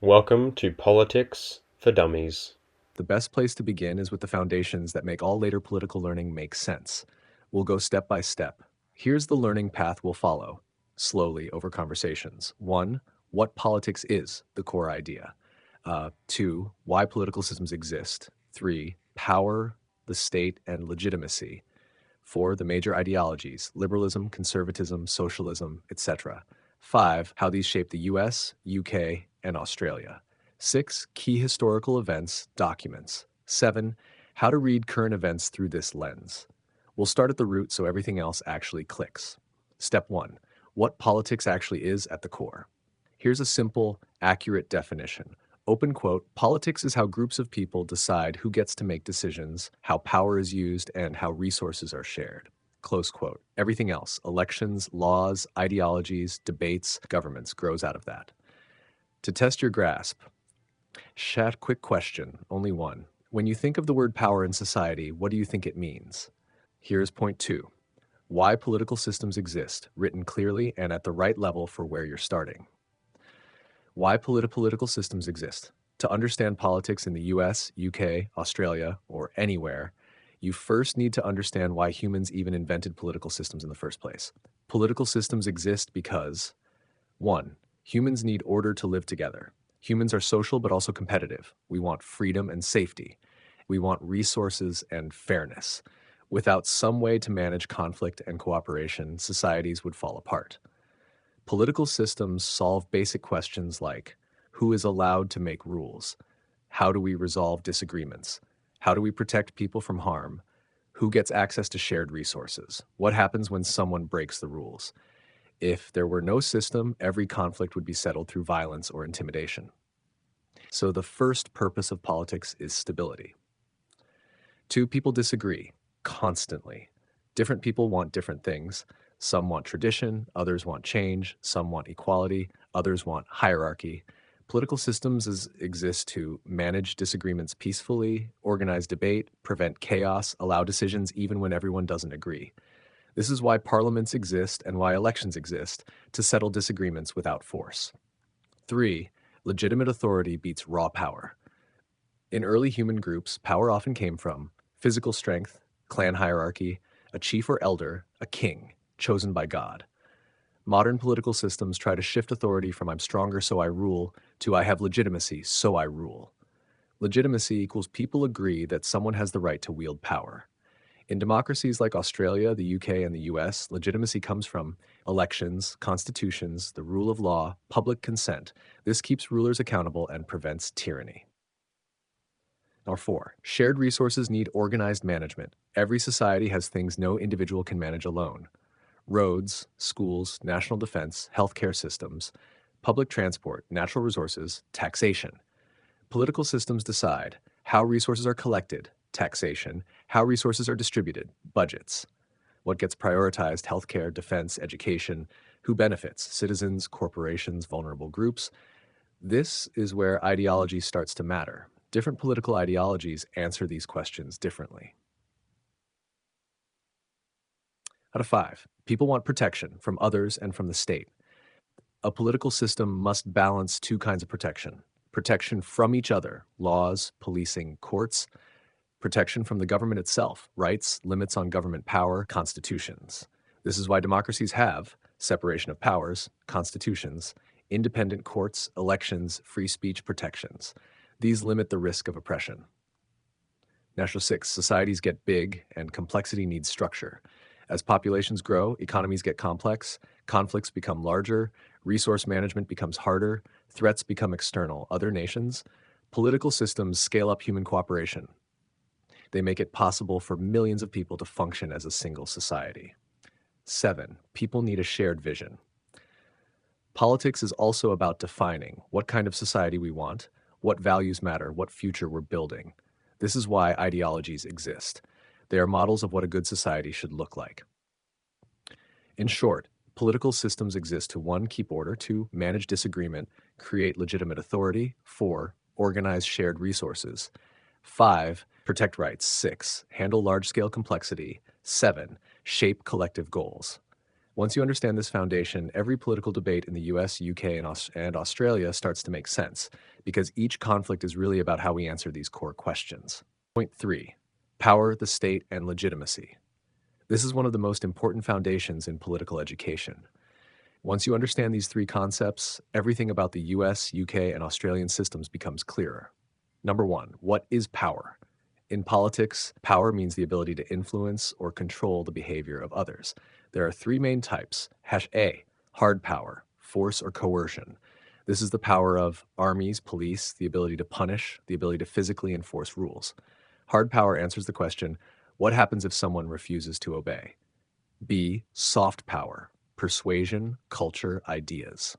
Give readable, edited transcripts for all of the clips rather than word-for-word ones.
Welcome to Politics for Dummies. The best place to begin is with the foundations that make all later political learning make sense. We'll go step by step. Here's the learning path we'll follow, slowly over conversations. 1. What politics is, the core idea. 2. Why political systems exist. 3. Power, the state, and legitimacy. 4. The major ideologies, liberalism, conservatism, socialism, etc. 5. How these shape the US, UK, and Australia. 6. Key historical events, documents. 7. How to read current events through this lens. We'll start at the root so everything else actually clicks. Step 1. What politics actually is at the core. Here's a simple, accurate definition. Open quote, politics is how groups of people decide who gets to make decisions, how power is used, and how resources are shared. Close quote. Everything else, elections, laws, ideologies, debates, governments, grows out of that. To test your grasp, quick question, only one. When you think of the word power in society, what do you think it means? Here's point 2. Why political systems exist, written clearly and at the right level for where you're starting. Why political systems exist. To understand politics in the US, UK, Australia, or anywhere, you first need to understand why humans even invented political systems in the first place. Political systems exist because 1. Humans need order to live together. Humans are social but also competitive. We want freedom and safety. We want resources and fairness. Without some way to manage conflict and cooperation, societies would fall apart. Political systems solve basic questions like who is allowed to make rules? How do we resolve disagreements? How do we protect people from harm? Who gets access to shared resources? What happens when someone breaks the rules? If there were no system, every conflict would be settled through violence or intimidation. So the first purpose of politics is stability. 2. People disagree constantly. Different people want different things. Some want tradition, others want change, some want equality, others want hierarchy. Political systems exist to manage disagreements peacefully, organize debate, prevent chaos, allow decisions even when everyone doesn't agree. This is why parliaments exist and why elections exist, to settle disagreements without force. 3. Legitimate authority beats raw power. In early human groups, power often came from physical strength, clan hierarchy, a chief or elder, a king, chosen by God. Modern political systems try to shift authority from I'm stronger so I rule to I have legitimacy so I rule. Legitimacy equals people agree that someone has the right to wield power. In democracies like Australia, the UK, and the US, legitimacy comes from elections, constitutions, the rule of law, public consent. This keeps rulers accountable and prevents tyranny. Or 4. Shared resources need organized management. Every society has things no individual can manage alone. Roads, schools, national defense, healthcare systems, public transport, natural resources, taxation. Political systems decide how resources are collected, taxation, how resources are distributed, budgets. What gets prioritized, healthcare, defense, education, who benefits, citizens, corporations, vulnerable groups. This is where ideology starts to matter. Different political ideologies answer these questions differently. Out of 5, people want protection from others and from the state. A political system must balance two kinds of protection. Protection from each other, laws, policing, courts. Protection from the government itself, rights, limits on government power, constitutions. This is why democracies have separation of powers, constitutions, independent courts, elections, free speech protections. These limit the risk of oppression. National 6, societies get big and complexity needs structure. As populations grow, economies get complex, conflicts become larger, resource management becomes harder, threats become external, other nations. Political systems scale up human cooperation. They make it possible for millions of people to function as a single society. 7, people need a shared vision. Politics is also about defining what kind of society we want, what values matter, what future we're building. This is why ideologies exist. They are models of what a good society should look like. In short, political systems exist to 1. Keep order, 2. Manage disagreement, create legitimate authority, 4. Organize shared resources, 5. Protect rights, 6. Handle large-scale complexity, 7. Shape collective goals. Once you understand this foundation, every political debate in the US, UK, and Australia starts to make sense, because each conflict is really about how we answer these core questions. Point 3. Power, the state, and legitimacy. This is one of the most important foundations in political education. Once you understand these three concepts, everything about the US, UK, and Australian systems becomes clearer. Number 1. What is power? In politics, power means the ability to influence or control the behavior of others. There are three main types. A. Hard power, force or coercion. This is the power of armies, police, the ability to punish, the ability to physically enforce rules. Hard power answers the question, what happens if someone refuses to obey? B. Soft power, persuasion, culture, ideas.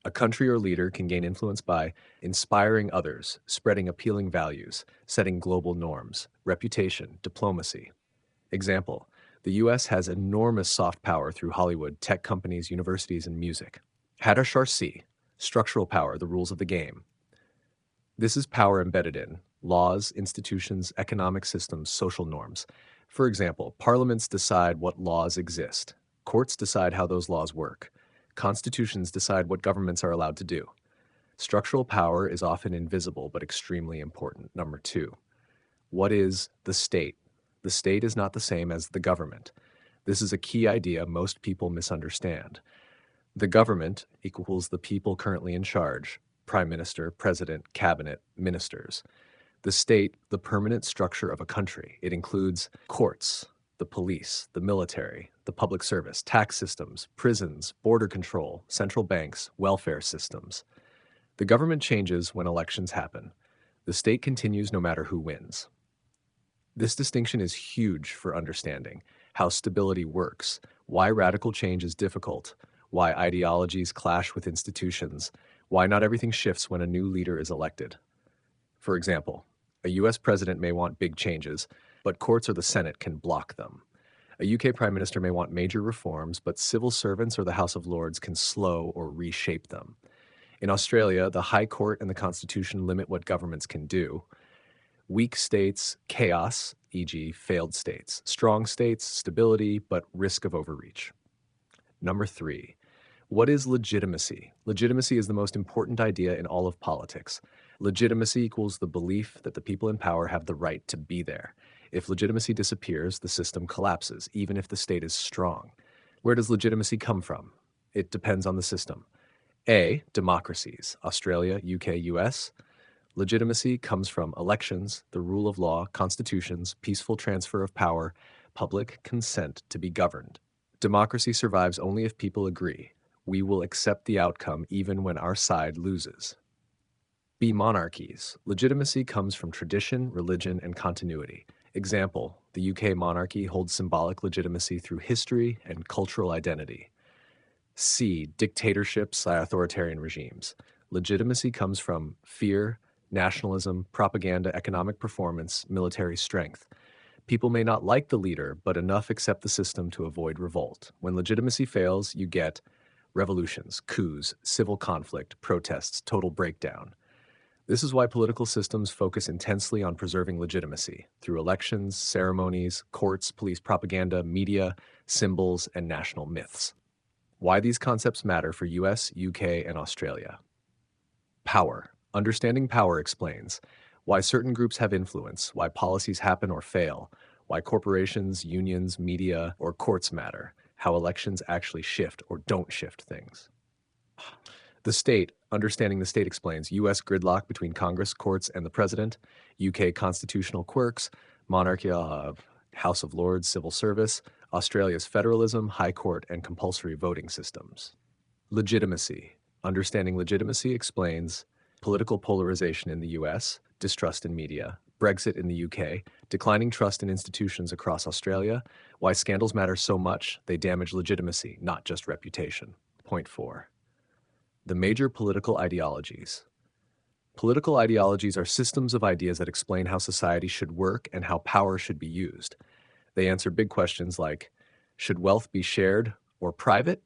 A country or leader can gain influence by inspiring others, spreading appealing values, setting global norms, reputation, diplomacy. Example, the US has enormous soft power through Hollywood, tech companies, universities, and music. C. Structural power, the rules of the game. This is power embedded in laws, institutions, economic systems, social norms. For example, parliaments decide what laws exist. Courts decide how those laws work. Constitutions decide what governments are allowed to do. Structural power is often invisible but extremely important. Number 2. What is the state? The state is not the same as the government. This is a key idea most people misunderstand. The government equals the people currently in charge: prime minister, president, cabinet, ministers. The state, the permanent structure of a country. It includes courts, the police, the military, the public service, tax systems, prisons, border control, central banks, welfare systems. The government changes when elections happen. The state continues no matter who wins. This distinction is huge for understanding how stability works, why radical change is difficult, why ideologies clash with institutions, why not everything shifts when a new leader is elected. For example, a US president may want big changes, but courts or the Senate can block them. A UK prime minister may want major reforms, but civil servants or the House of Lords can slow or reshape them. In Australia, the High Court and the Constitution limit what governments can do. Weak states, chaos, e.g., failed states. Strong states, stability, but risk of overreach. Number 3. What is legitimacy? Legitimacy is the most important idea in all of politics. Legitimacy equals the belief that the people in power have the right to be there. If legitimacy disappears, the system collapses, even if the state is strong. Where does legitimacy come from? It depends on the system. A. Democracies, Australia, UK, US. Legitimacy comes from elections, the rule of law, constitutions, peaceful transfer of power, public consent to be governed. Democracy survives only if people agree. We will accept the outcome even when our side loses. B. Monarchies. Legitimacy comes from tradition, religion, and continuity. Example, the UK monarchy holds symbolic legitimacy through history and cultural identity. C. Dictatorships, authoritarian regimes. Legitimacy comes from fear, nationalism, propaganda, economic performance, military strength. People may not like the leader, but enough accept the system to avoid revolt. When legitimacy fails, you get revolutions, coups, civil conflict, protests, total breakdown. This is why political systems focus intensely on preserving legitimacy through elections, ceremonies, courts, police propaganda, media, symbols, and national myths. Why these concepts matter for US, UK, and Australia. Power. Understanding power explains why certain groups have influence, why policies happen or fail, why corporations, unions, media, or courts matter, how elections actually shift or don't shift things. The state. Understanding the state explains US gridlock between Congress, courts, and the president, UK constitutional quirks, monarchy of House of Lords, civil service, Australia's federalism, high court, and compulsory voting systems. Legitimacy. Understanding legitimacy explains political polarization in the US, distrust in media, Brexit in the UK, declining trust in institutions across Australia, why scandals matter so much, they damage legitimacy, not just reputation. Point 4. The major political ideologies. Political ideologies are systems of ideas that explain how society should work and how power should be used. They answer big questions like, should wealth be shared or private?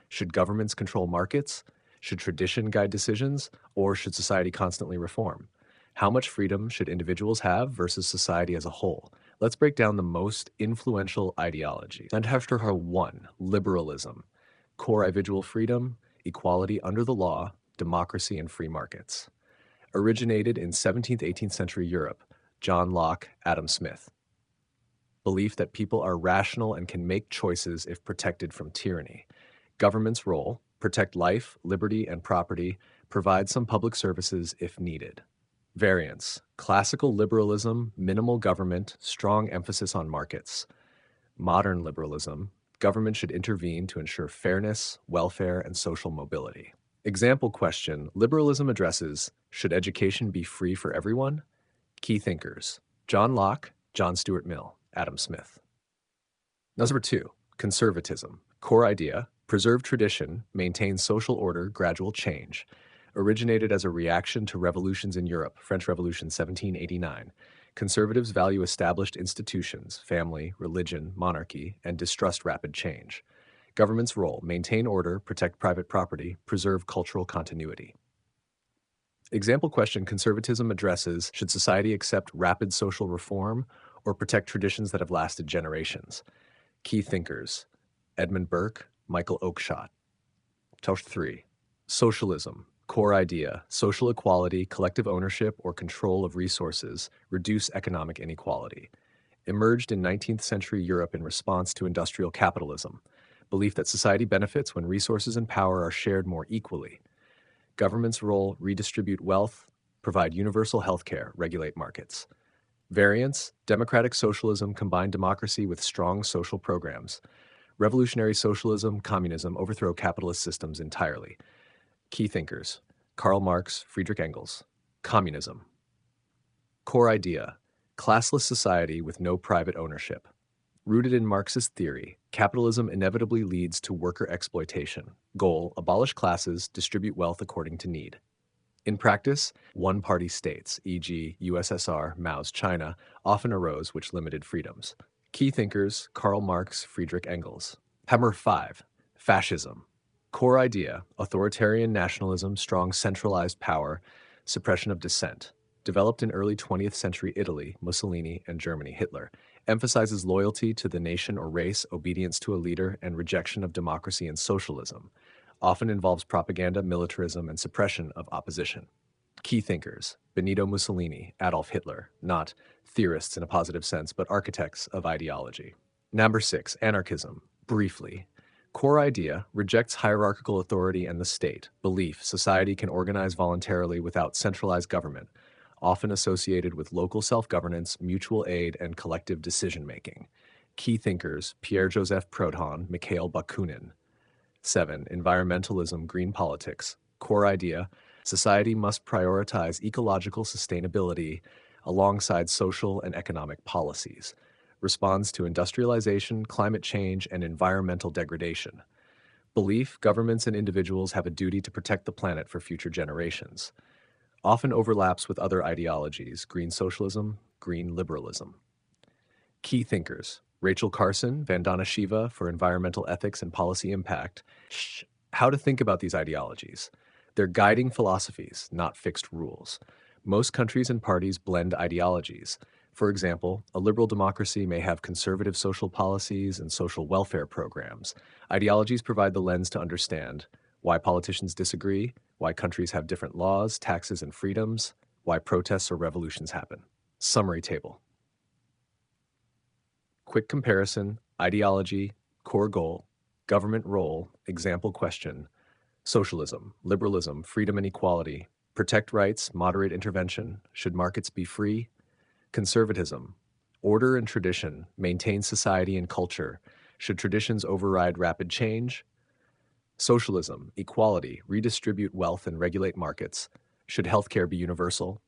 Should governments control markets? Should tradition guide decisions? Or should society constantly reform? How much freedom should individuals have versus society as a whole? Let's break down the most influential ideology. And after her one, liberalism, core individual freedom, equality under the law, democracy, and free markets. Originated in 17th, 18th century Europe, John Locke, Adam Smith. Belief that people are rational and can make choices if protected from tyranny. Government's role, protect life, liberty, and property, provide some public services if needed. Variants, classical liberalism, minimal government, strong emphasis on markets. Modern liberalism, government should intervene to ensure fairness, welfare, and social mobility. Example question, liberalism addresses, should education be free for everyone? Key thinkers, John Locke, John Stuart Mill, Adam Smith. Number 2, conservatism, core idea, preserve tradition, maintain social order, gradual change. Originated as a reaction to revolutions in Europe, French Revolution 1789. Conservatives value established institutions, family, religion, monarchy, and distrust rapid change. Government's role, maintain order, protect private property, preserve cultural continuity. Example question, conservatism addresses, should society accept rapid social reform or protect traditions that have lasted generations? Key thinkers, Edmund Burke, Michael Oakeshott. 3. Socialism, core idea, social equality, collective ownership, or control of resources, reduce economic inequality. Emerged in 19th century Europe in response to industrial capitalism. Belief that society benefits when resources and power are shared more equally. Government's role, redistribute wealth, provide universal health care, regulate markets. Variants, democratic socialism combine democracy with strong social programs. Revolutionary socialism, communism overthrow capitalist systems entirely. Key thinkers, Karl Marx, Friedrich Engels. Communism. Core idea, classless society with no private ownership. Rooted in Marxist theory, capitalism inevitably leads to worker exploitation. Goal, abolish classes, distribute wealth according to need. In practice, one-party states, e.g. USSR, Mao's China, often arose which limited freedoms. Key thinkers, Karl Marx, Friedrich Engels. Hammer 5, fascism. Core idea, authoritarian nationalism, strong centralized power, suppression of dissent. Developed in early 20th century Italy, Mussolini, and Germany, Hitler. Emphasizes loyalty to the nation or race, obedience to a leader, and rejection of democracy and socialism. Often involves propaganda, militarism, and suppression of opposition. Key thinkers, Benito Mussolini, Adolf Hitler, not theorists in a positive sense, but architects of ideology. Number 6, anarchism, briefly. Core idea, rejects hierarchical authority and the state. Belief, society can organize voluntarily without centralized government, often associated with local self-governance, mutual aid, and collective decision-making. Key thinkers, Pierre-Joseph Proudhon, Mikhail Bakunin. 7. Environmentalism, green politics. Core idea, society must prioritize ecological sustainability alongside social and economic policies. Responds to industrialization, climate change, and environmental degradation. Belief, governments and individuals have a duty to protect the planet for future generations. Often overlaps with other ideologies, green socialism, green liberalism. Key thinkers, Rachel Carson, Vandana Shiva for environmental ethics and policy impact. How to think about these ideologies. They're guiding philosophies, not fixed rules. Most countries and parties blend ideologies. For example, a liberal democracy may have conservative social policies and social welfare programs. Ideologies provide the lens to understand why politicians disagree, why countries have different laws, taxes, and freedoms, why protests or revolutions happen. Summary table. Quick comparison, ideology, core goal, government role, example question, socialism, liberalism, freedom and equality, protect rights, moderate intervention, should markets be free, conservatism, order and tradition, maintain society and culture, should traditions override rapid change, socialism, equality, redistribute wealth and regulate markets, should healthcare be universal,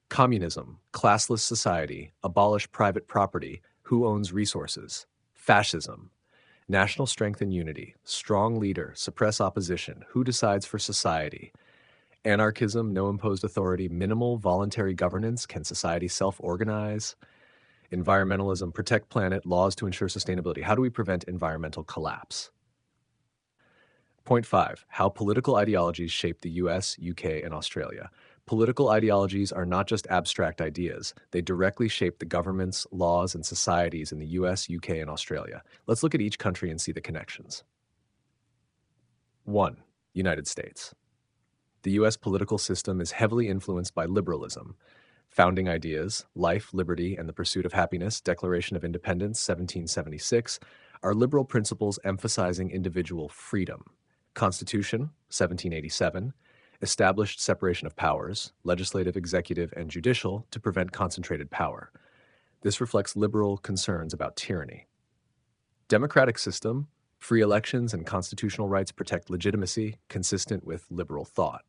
communism, classless society, abolish private property, who owns resources, fascism, national strength and unity, strong leader, suppress opposition, who decides for society, anarchism, no imposed authority, minimal voluntary governance, can society self-organize, environmentalism, protect planet, laws to ensure sustainability. How do we prevent environmental collapse? Point 5. How political ideologies shape the US, UK, and Australia. Political ideologies are not just abstract ideas. They directly shape the governments, laws, and societies in the US, UK, and Australia. Let's look at each country and see the connections. 1. United States. The US political system is heavily influenced by liberalism. Founding ideas, life, liberty, and the pursuit of happiness, Declaration of Independence, 1776, are liberal principles emphasizing individual freedom. Constitution, 1787, established separation of powers, legislative, executive, and judicial, to prevent concentrated power. This reflects liberal concerns about tyranny. Democratic system, free elections and constitutional rights protect legitimacy, consistent with liberal thought.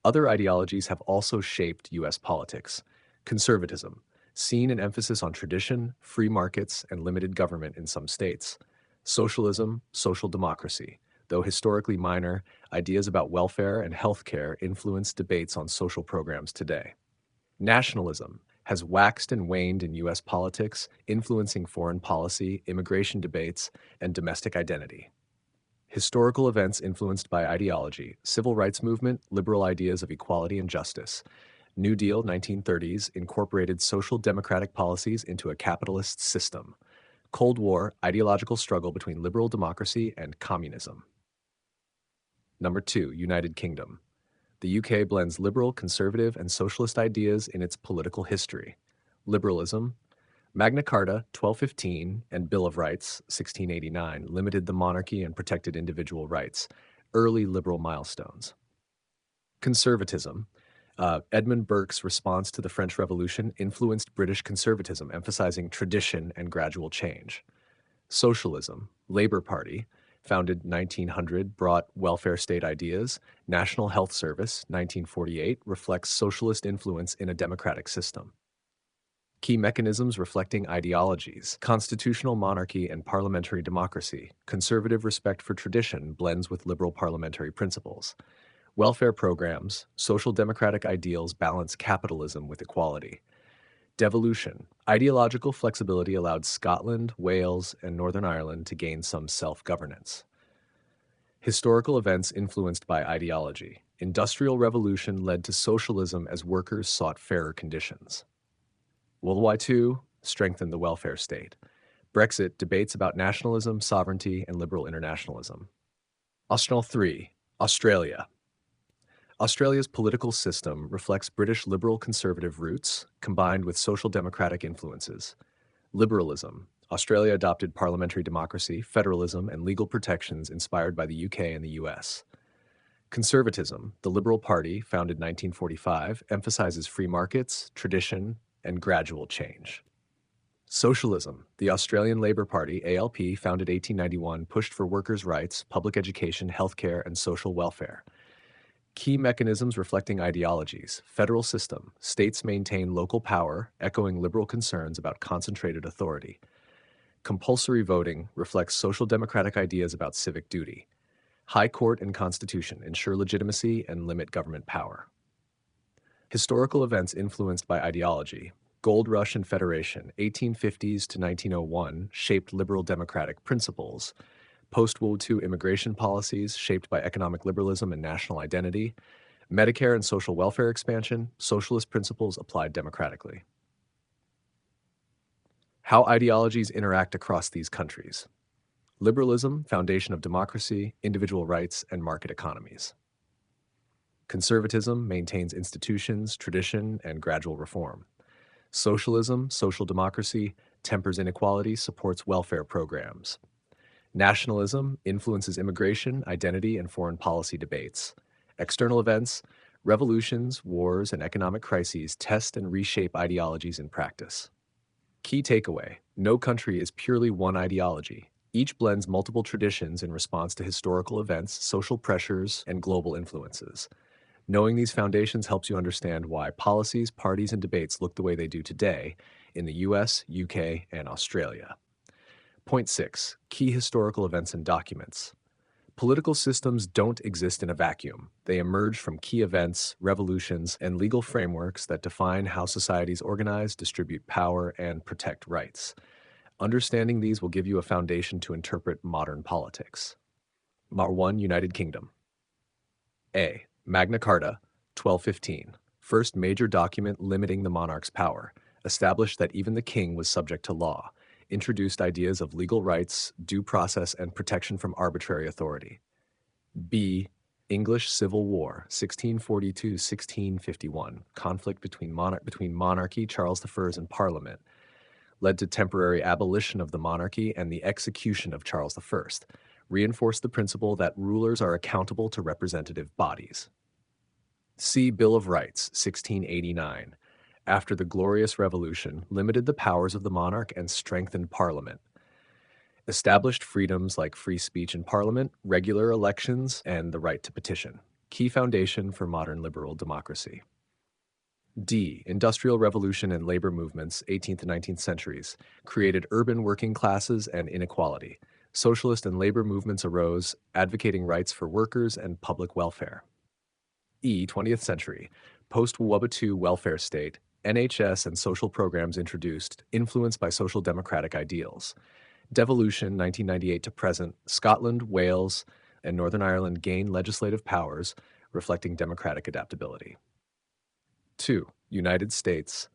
Other ideologies have also shaped U.S. politics. Conservatism, seen an emphasis on tradition, free markets, and limited government in some states. Socialism, social democracy. Though historically minor, ideas about welfare and healthcare influence debates on social programs today. Nationalism has waxed and waned in U.S. politics, influencing foreign policy, immigration debates, and domestic identity. Historical events influenced by ideology, civil rights movement, liberal ideas of equality and justice. New Deal 1930s incorporated social democratic policies into a capitalist system. Cold War, ideological struggle between liberal democracy and communism. Number 2, United Kingdom. The UK blends liberal, conservative, and socialist ideas in its political history. Liberalism, Magna Carta, 1215, and Bill of Rights, 1689, limited the monarchy and protected individual rights, early liberal milestones. Conservatism, Edmund Burke's response to the French Revolution influenced British conservatism, emphasizing tradition and gradual change. Socialism, Labour Party, founded 1900, brought welfare state ideas. National Health Service, 1948, reflects socialist influence in a democratic system. Key mechanisms reflecting ideologies, constitutional monarchy and parliamentary democracy. Conservative respect for tradition blends with liberal parliamentary principles. Welfare programs, social democratic ideals balance capitalism with equality. Devolution, ideological flexibility allowed Scotland, Wales, and Northern Ireland to gain some self-governance. Historical events influenced by ideology. Industrial Revolution led to socialism as workers sought fairer conditions. World War II strengthened the welfare state. Brexit, debates about nationalism, sovereignty, and liberal internationalism. Optional 3, Australia. Australia's political system reflects British liberal conservative roots, combined with social democratic influences. Liberalism. Australia adopted parliamentary democracy, federalism, and legal protections inspired by the UK and the US. Conservatism. The Liberal Party, founded 1945, emphasizes free markets, tradition, and gradual change. Socialism. The Australian Labor Party, ALP, founded 1891, pushed for workers' rights, public education, healthcare, and social welfare. Key mechanisms reflecting ideologies. Federal system. States maintain local power, echoing liberal concerns about concentrated authority. Compulsory voting reflects social democratic ideas about civic duty. High Court and Constitution ensure legitimacy and limit government power. Historical events influenced by ideology. Gold Rush and Federation, 1850s to 1901, shaped liberal democratic principles. Post-World II immigration policies shaped by economic liberalism and national identity. Medicare and social welfare expansion, socialist principles applied democratically. How ideologies interact across these countries. Liberalism, foundation of democracy, individual rights, and market economies. Conservatism maintains institutions, tradition, and gradual reform. Socialism, social democracy, tempers inequality, supports welfare programs. Nationalism influences immigration, identity, and foreign policy debates. External events, revolutions, wars, and economic crises test and reshape ideologies in practice. Key takeaway: no country is purely one ideology. Each blends multiple traditions in response to historical events, social pressures, and global influences. Knowing these foundations helps you understand why policies, parties, and debates look the way they do today in the US, UK, and Australia. Point 6. Key historical events and documents. Political systems don't exist in a vacuum. They emerge from key events, revolutions, and legal frameworks that define how societies organize, distribute power, and protect rights. Understanding these will give you a foundation to interpret modern politics. 1. United Kingdom. A. Magna Carta, 1215, first major document limiting the monarch's power, established that even the king was subject to law, introduced ideas of legal rights, due process, and protection from arbitrary authority. B. English Civil War, 1642-1651, conflict between monarchy, Charles I, and Parliament, led to temporary abolition of the monarchy and the execution of Charles I, reinforced the principle that rulers are accountable to representative bodies. C. Bill of Rights, 1689, after the Glorious Revolution, limited the powers of the monarch and strengthened Parliament, established freedoms like free speech in Parliament, regular elections, and the right to petition, key foundation for modern liberal democracy. D. Industrial Revolution and labor movements, 18th and 19th centuries, created urban working classes and inequality. Socialist and labor movements arose, advocating rights for workers and public welfare. E. 20th century, post-World War II welfare state, NHS and social programs introduced, influenced by social democratic ideals. Devolution, 1998 to present, Scotland, Wales, and Northern Ireland gained legislative powers, reflecting democratic adaptability. 2. United States.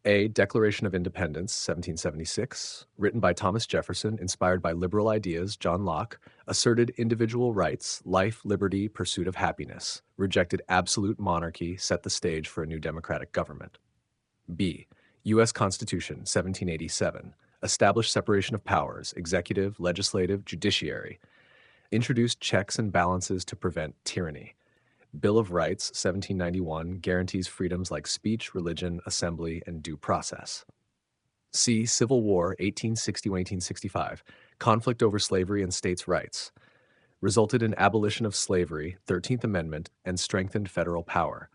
A. Declaration of Independence, 1776, written by Thomas Jefferson, inspired by liberal ideas, John Locke, asserted individual rights, life, liberty, pursuit of happiness, rejected absolute monarchy, set the stage for a new democratic government. B. U.S. Constitution, 1787, established separation of powers, executive, legislative, judiciary, introduced checks and balances to prevent tyranny. Bill of Rights, 1791, guarantees freedoms like speech, religion, assembly, and due process. C. Civil War, 1860-1865, conflict over slavery and states' rights, resulted in abolition of slavery, 13th Amendment, and strengthened federal power.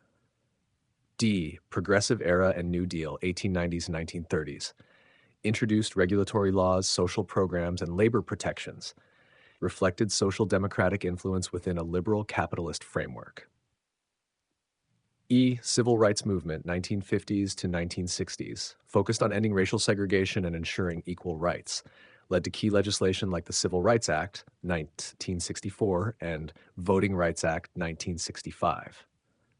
D. Progressive Era and New Deal, 1890s and 1930s, introduced regulatory laws, social programs, and labor protections, reflected social democratic influence within a liberal capitalist framework. E. Civil Rights Movement, 1950s to 1960s, focused on ending racial segregation and ensuring equal rights, led to key legislation like the Civil Rights Act, 1964, and Voting Rights Act, 1965.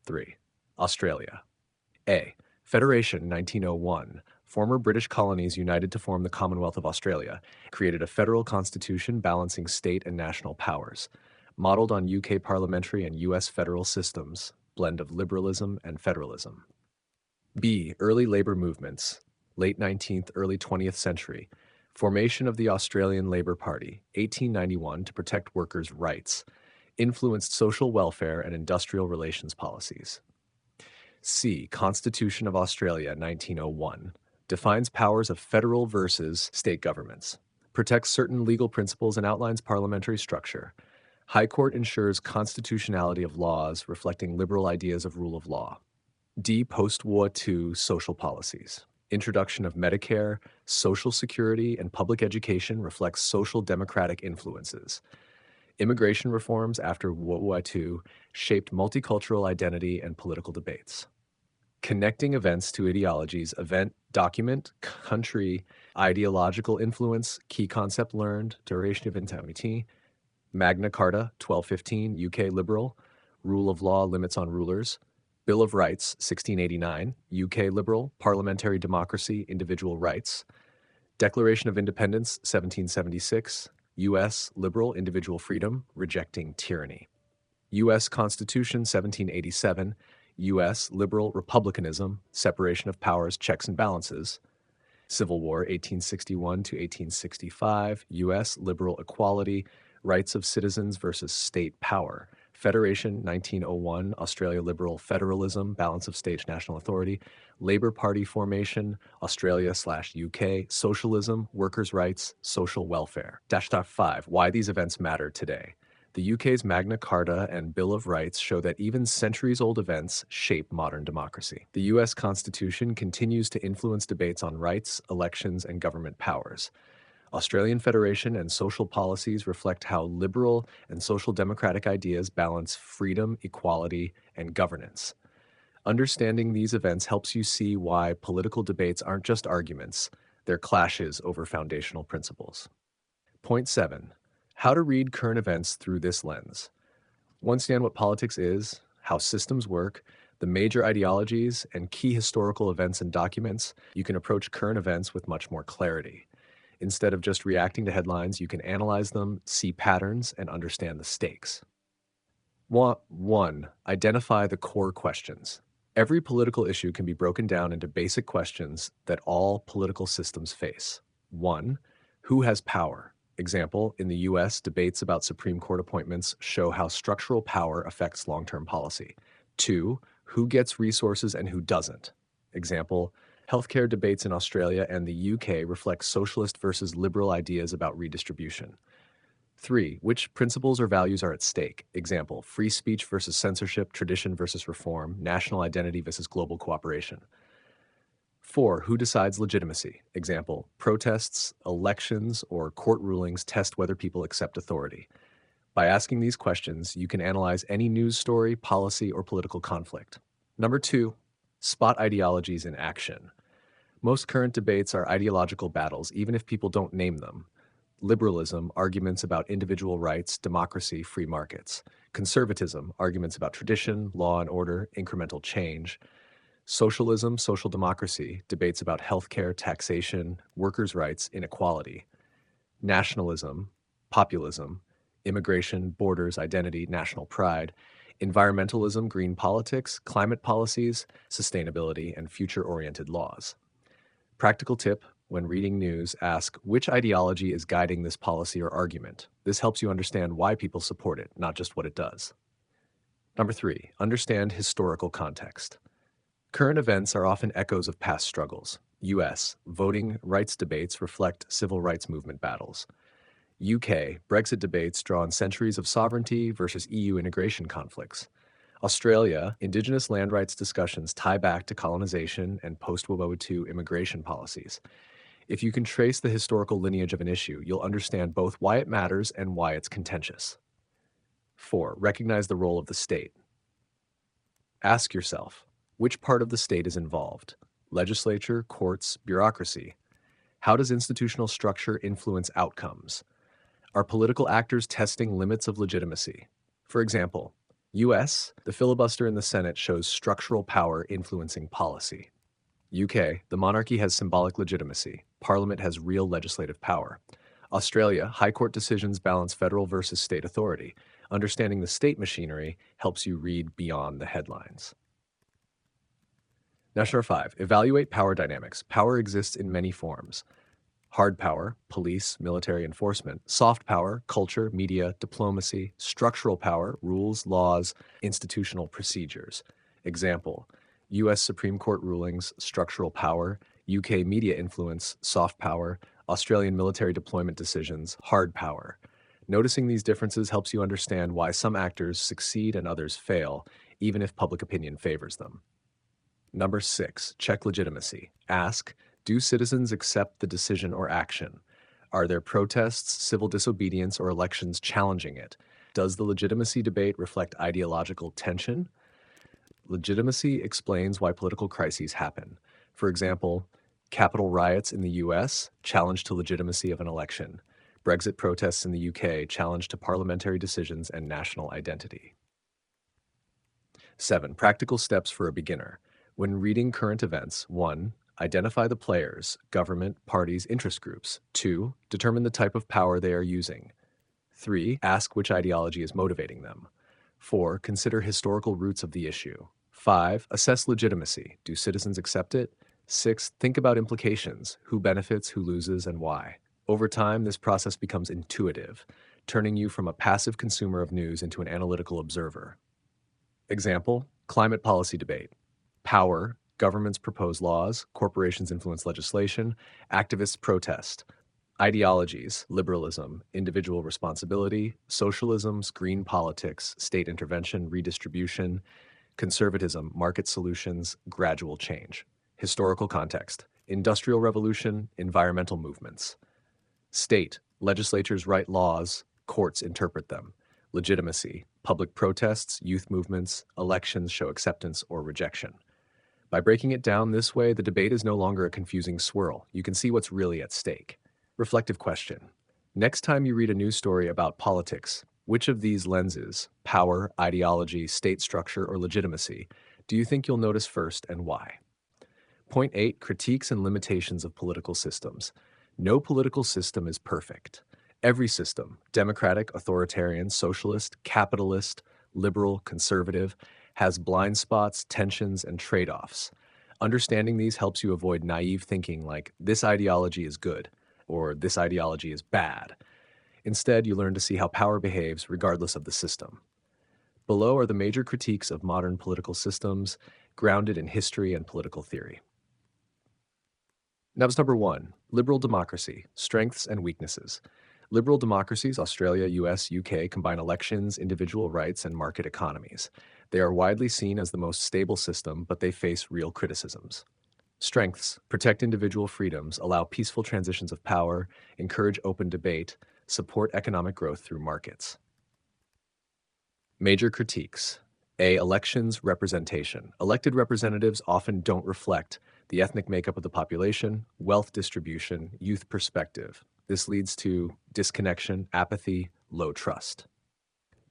3. Australia. A. Federation, 1901. Former British colonies united to form the Commonwealth of Australia, created a federal constitution balancing state and national powers, modeled on UK parliamentary and US federal systems, blend of liberalism and federalism. B. Early labor movements, late 19th, early 20th century, formation of the Australian Labor Party, 1891, to protect workers' rights, influenced social welfare and industrial relations policies. C. Constitution of Australia, 1901, defines powers of federal versus state governments, protects certain legal principles and outlines parliamentary structure. High Court ensures constitutionality of laws reflecting liberal ideas of rule of law. D. Post-War II social policies. Introduction of Medicare, Social Security, and public education reflects social democratic influences. Immigration reforms after World War II shaped multicultural identity and political debates. Connecting events to ideologies, event, document, country, ideological influence, key concept learned, duration of indemnity, Magna Carta, 1215, UK liberal, rule of law, limits on rulers, Bill of Rights, 1689, UK liberal, parliamentary democracy, individual rights, Declaration of Independence, 1776, US liberal, individual freedom, rejecting tyranny. US Constitution, 1787, U.S. liberal republicanism, separation of powers, checks and balances. Civil War, 1861 to 1865, U.S. liberal equality, rights of citizens versus state power. Federation, 1901, Australia liberal federalism, balance of state national authority. Labour Party formation, Australia/UK, socialism, workers' rights, social welfare. Dash 5, why these events matter today. The UK's Magna Carta and Bill of Rights show that even centuries-old events shape modern democracy. The US Constitution continues to influence debates on rights, elections, and government powers. Australian Federation and social policies reflect how liberal and social democratic ideas balance freedom, equality, and governance. Understanding these events helps you see why political debates aren't just arguments, they're clashes over foundational principles. Point 7. How to read current events through this lens. Understand what politics is, how systems work, the major ideologies, and key historical events and documents, you can approach current events with much more clarity. Instead of just reacting to headlines, you can analyze them, see patterns, and understand the stakes. 1. Identify the core questions. Every political issue can be broken down into basic questions that all political systems face. 1. Who has power? Example, in the US, debates about Supreme Court appointments show how structural power affects long-term policy. 2. Who gets resources and who doesn't? Example, healthcare debates in Australia and the UK reflect socialist versus liberal ideas about redistribution. 3. Which principles or values are at stake? Example, free speech versus censorship, tradition versus reform, national identity versus global cooperation. 4. Who decides legitimacy? Example, protests, elections, or court rulings test whether people accept authority. By asking these questions, you can analyze any news story, policy, or political conflict. 2. Spot ideologies in action. Most current debates are ideological battles, even if people don't name them. Liberalism, arguments about individual rights, democracy, free markets. Conservatism, arguments about tradition, law and order, incremental change. Socialism, social democracy, debates about healthcare, taxation, workers' rights, inequality. Nationalism, populism, immigration, borders, identity, national pride. Environmentalism, green politics, climate policies, sustainability, and future-oriented laws. Practical tip: when reading news, ask which ideology is guiding this policy or argument. This helps you understand why people support it, not just what it does. 3. Understand historical context. Current events are often echoes of past struggles. US. Voting rights debates reflect civil rights movement battles. UK. Brexit debates draw on centuries of sovereignty versus EU integration conflicts. Australia. Indigenous land rights discussions tie back to colonization and post-World War II immigration policies. If you can trace the historical lineage of an issue, you'll understand both why it matters and why it's contentious. 4. Recognize the role of the state. Ask yourself, which part of the state is involved? Legislature, courts, bureaucracy. How does institutional structure influence outcomes? Are political actors testing limits of legitimacy? For example, US, the filibuster in the Senate shows structural power influencing policy. UK, the monarchy has symbolic legitimacy. Parliament has real legislative power. Australia, high court decisions balance federal versus state authority. Understanding the state machinery helps you read beyond the headlines. Now, 5. Evaluate power dynamics. Power exists in many forms. Hard power, police, military enforcement. Soft power, culture, media, diplomacy. Structural power, rules, laws, institutional procedures. Example, US Supreme Court rulings, structural power. UK media influence, soft power. Australian military deployment decisions, hard power. Noticing these differences helps you understand why some actors succeed and others fail, even if public opinion favors them. 6. Check legitimacy. Ask, do citizens accept the decision or action? Are there protests, civil disobedience, or elections challenging it? Does the legitimacy debate reflect ideological tension? Legitimacy explains why political crises happen. For example, Capitol riots in the US, challenge to legitimacy of an election. Brexit protests in the UK, challenge to parliamentary decisions and national identity. 7. Practical steps for a beginner. When reading current events, 1. Identify the players, government, parties, interest groups. 2. Determine the type of power they are using. 3. Ask which ideology is motivating them. 4. Consider historical roots of the issue. 5. Assess legitimacy. Do citizens accept it? 6. Think about implications. Who benefits, who loses, and why? Over time, this process becomes intuitive, turning you from a passive consumer of news into an analytical observer. Example, climate policy debate. Power, governments propose laws, corporations influence legislation, activists protest. Ideologies, liberalism, individual responsibility, socialisms, green politics, state intervention, redistribution, conservatism, market solutions, gradual change. Historical context, industrial revolution, environmental movements. State, legislatures write laws, courts interpret them. Legitimacy, public protests, youth movements, elections show acceptance or rejection. By breaking it down this way, the debate is no longer a confusing swirl. You can see what's really at stake. Reflective question. Next time you read a news story about politics, which of these lenses, power, ideology, state structure, or legitimacy, do you think you'll notice first and why? Point 8, critiques and limitations of political systems. No political system is perfect. Every system, democratic, authoritarian, socialist, capitalist, liberal, conservative, has blind spots, tensions, and trade offs. Understanding these helps you avoid naive thinking like, this ideology is good, or this ideology is bad. Instead, you learn to see how power behaves regardless of the system. Below are the major critiques of modern political systems, grounded in history and political theory. Nubs number 1, liberal democracy, strengths and weaknesses. Liberal democracies, Australia, US, UK, combine elections, individual rights, and market economies. They are widely seen as the most stable system, but they face real criticisms. Strengths, protect individual freedoms, allow peaceful transitions of power, encourage open debate, support economic growth through markets. Major critiques. A. Elections representation. Elected representatives often don't reflect the ethnic makeup of the population, wealth distribution, youth perspective. This leads to disconnection, apathy, low trust.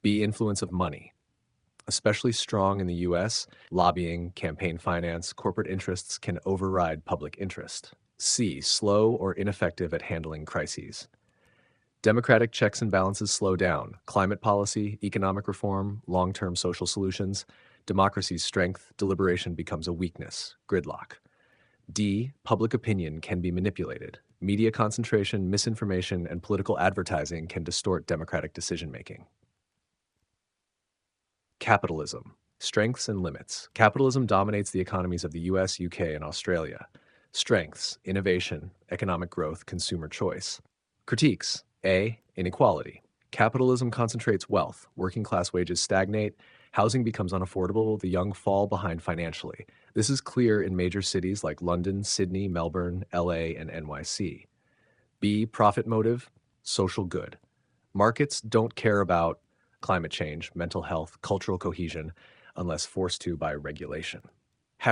B. Influence of money. Especially strong in the US, lobbying, campaign finance, corporate interests can override public interest. C. Slow or ineffective at handling crises. Democratic checks and balances slow down. Climate policy, economic reform, long-term social solutions. Democracy's strength, deliberation becomes a weakness. Gridlock. D. Public opinion can be manipulated. Media concentration, misinformation, and political advertising can distort democratic decision-making. Capitalism. Strengths and limits. Capitalism dominates the economies of the US, UK, and Australia. Strengths, innovation, economic growth, consumer choice. Critiques. A. Inequality. Capitalism concentrates wealth. Working class wages stagnate. Housing becomes unaffordable. The young fall behind financially. This is clear in major cities like London, Sydney, Melbourne, LA, and NYC. B. Profit motive. Social good. Markets don't care about climate change, mental health, cultural cohesion, unless forced to by regulation.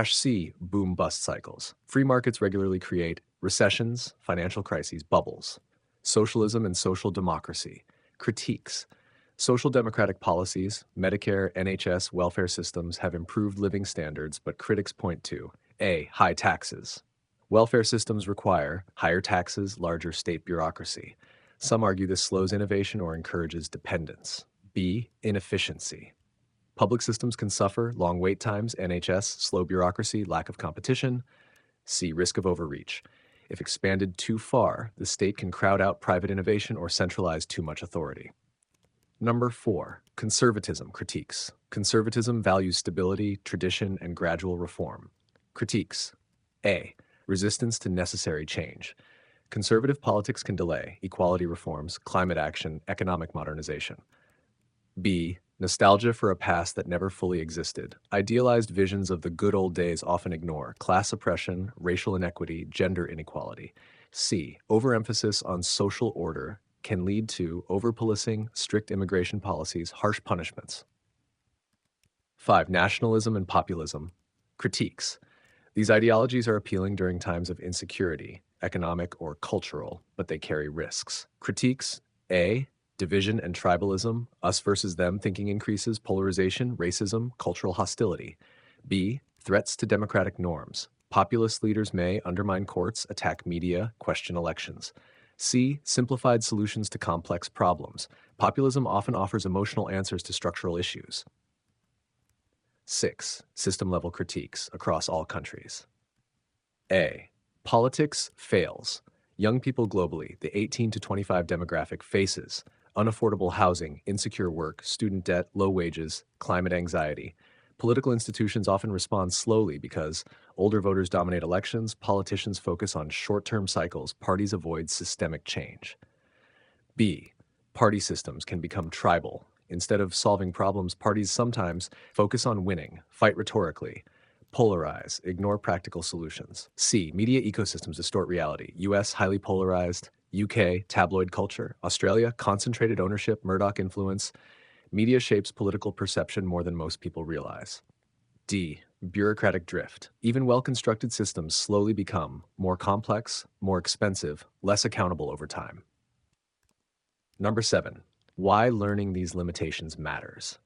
C. Boom-bust cycles. Free markets regularly create recessions, financial crises, bubbles. Socialism and social democracy. Critiques. Social democratic policies, Medicare, NHS, welfare systems have improved living standards, but critics point to A. High taxes. Welfare systems require higher taxes, larger state bureaucracy. Some argue this slows innovation or encourages dependence. B. Inefficiency. Public systems can suffer long wait times, NHS, slow bureaucracy, lack of competition. C. Risk of overreach. If expanded too far, the state can crowd out private innovation or centralize too much authority. Number 4. Conservatism critiques. Conservatism values stability, tradition, and gradual reform. Critiques. A. Resistance to necessary change. Conservative politics can delay equality reforms, climate action, economic modernization. B. Nostalgia for a past that never fully existed. Idealized visions of the good old days often ignore class oppression, racial inequity, gender inequality. C. Overemphasis on social order can lead to overpolicing, strict immigration policies, harsh punishments. 5. Nationalism and populism. Critiques. These ideologies are appealing during times of insecurity, economic or cultural, but they carry risks. Critiques. A. Division and tribalism, us versus them thinking increases, polarization, racism, cultural hostility. B. Threats to democratic norms. Populist leaders may undermine courts, attack media, question elections. C. Simplified solutions to complex problems. Populism often offers emotional answers to structural issues. 6. System-level critiques across all countries. A. Politics fails. Young people globally, the 18 to 25 demographic, faces unaffordable housing, insecure work, student debt, low wages, climate anxiety. Political institutions often respond slowly because older voters dominate elections, politicians focus on short-term cycles, parties avoid systemic change. B. Party systems can become tribal. Instead of solving problems, parties sometimes focus on winning, fight rhetorically, polarize, ignore practical solutions. C. Media ecosystems distort reality. US, highly polarized. UK, tabloid culture. Australia, concentrated ownership, Murdoch influence. Media shapes political perception more than most people realize. D. Bureaucratic drift. Even well-constructed systems slowly become more complex, more expensive, less accountable over time. Number 7, why learning these limitations matters.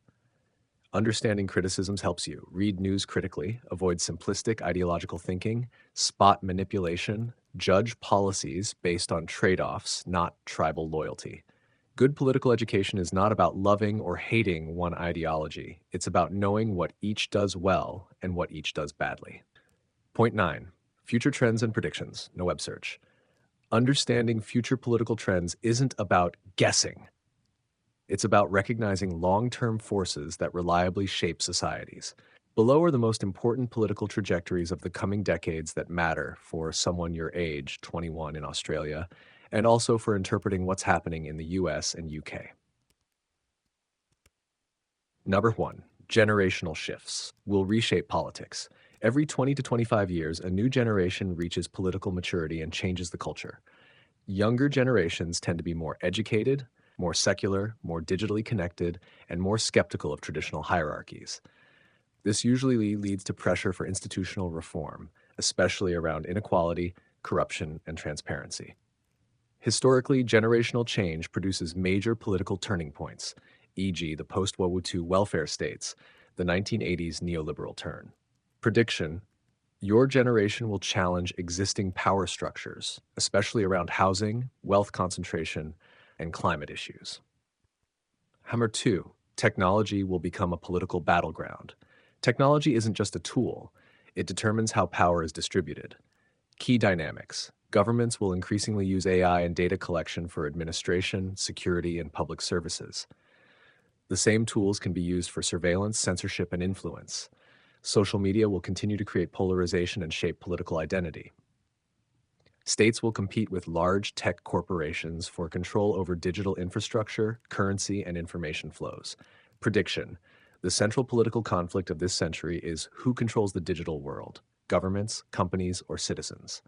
Understanding criticisms helps you read news critically, avoid simplistic ideological thinking, spot manipulation, judge policies based on trade offs, not tribal loyalty. Good political education is not about loving or hating one ideology. It's about knowing what each does well and what each does badly. Point 9. Future trends and predictions. No web search. Understanding future political trends isn't about guessing. It's about recognizing long-term forces that reliably shape societies. Below are the most important political trajectories of the coming decades that matter for someone your age, 21 in Australia, and also for interpreting what's happening in the US and UK. Number 1, generational shifts will reshape politics. Every 20 to 25 years, a new generation reaches political maturity and changes the culture. Younger generations tend to be more educated, more secular, more digitally connected, and more skeptical of traditional hierarchies. This usually leads to pressure for institutional reform, especially around inequality, corruption, and transparency. Historically, generational change produces major political turning points, e.g., the post-World War II welfare states, the 1980s neoliberal turn. Prediction: your generation will challenge existing power structures, especially around housing, wealth concentration, and climate issues. Number 2, technology will become a political battleground. Technology isn't just a tool, it determines how power is distributed. Key dynamics: governments will increasingly use AI and data collection for administration, security, and public services. The same tools can be used for surveillance, censorship, and influence. Social media will continue to create polarization and shape political identity. States will compete with large tech corporations for control over digital infrastructure, currency, and information flows. Prediction: the central political conflict of this century is who controls the digital world, governments, companies, or citizens.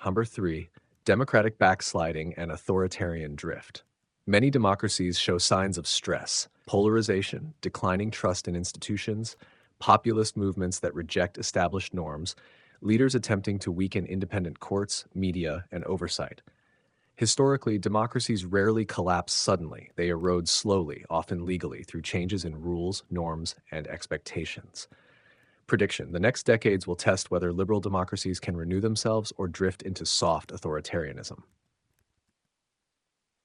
Number 3, democratic backsliding and authoritarian drift. Many democracies show signs of stress, polarization, declining trust in institutions, populist movements that reject established norms, leaders attempting to weaken independent courts, media, and oversight. Historically, democracies rarely collapse suddenly. They erode slowly, often legally, through changes in rules, norms, and expectations. Prediction: the next decades will test whether liberal democracies can renew themselves or drift into soft authoritarianism.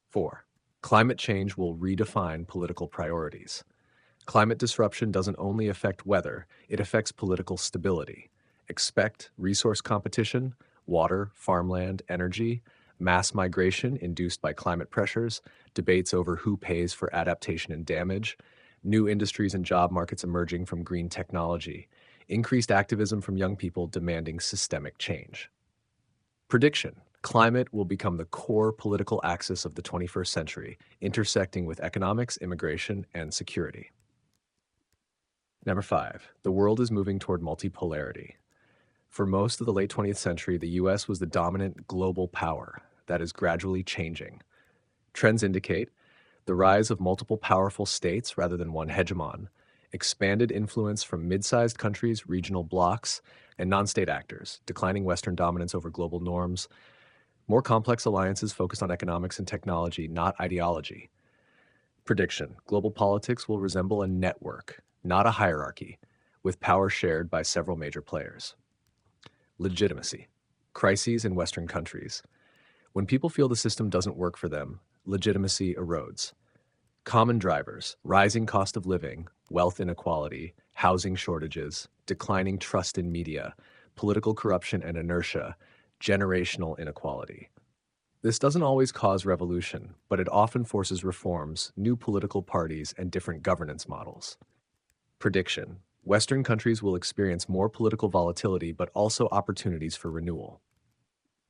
4. Climate change will redefine political priorities. Climate disruption doesn't only affect weather, it affects political stability. Expect resource competition, water, farmland, energy, mass migration induced by climate pressures, debates over who pays for adaptation and damage, new industries and job markets emerging from green technology, increased activism from young people demanding systemic change. Prediction: climate will become the core political axis of the 21st century, intersecting with economics, immigration, and security. Number 5, the world is moving toward multipolarity. For most of the late 20th century, the US was the dominant global power. That is gradually changing. Trends indicate the rise of multiple powerful states rather than one hegemon, expanded influence from mid-sized countries, regional blocs, and non-state actors, declining Western dominance over global norms, more complex alliances focused on economics and technology, not ideology. Prediction: global politics will resemble a network, not a hierarchy, with power shared by several major players. Legitimacy. Crises in Western countries. When people feel the system doesn't work for them, legitimacy erodes. Common drivers: rising cost of living, wealth inequality, housing shortages, declining trust in media, political corruption and inertia, generational inequality. This doesn't always cause revolution, but it often forces reforms, new political parties, and different governance models. Prediction: Western countries will experience more political volatility, but also opportunities for renewal.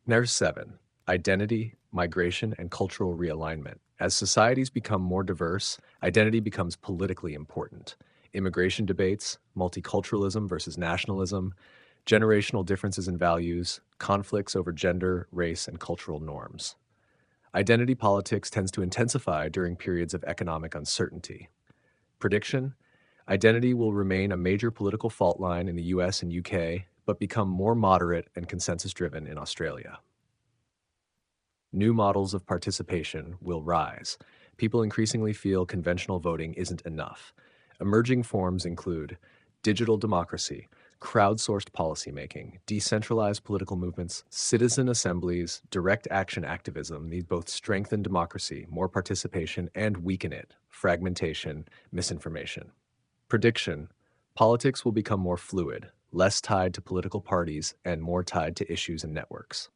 Number 7, identity, migration, and cultural realignment. As societies become more diverse, identity becomes politically important. Immigration debates, multiculturalism versus nationalism, generational differences in values, conflicts over gender, race, and cultural norms. Identity politics tends to intensify during periods of economic uncertainty. Prediction: identity will remain a major political fault line in the US and UK, but become more moderate and consensus-driven in Australia. New models of participation will rise. People increasingly feel conventional voting isn't enough. Emerging forms include digital democracy, crowdsourced policymaking, decentralized political movements, citizen assemblies, direct action activism need both strengthen democracy, more participation, and weaken it, fragmentation, misinformation. Prediction: politics will become more fluid, less tied to political parties, and more tied to issues and networks.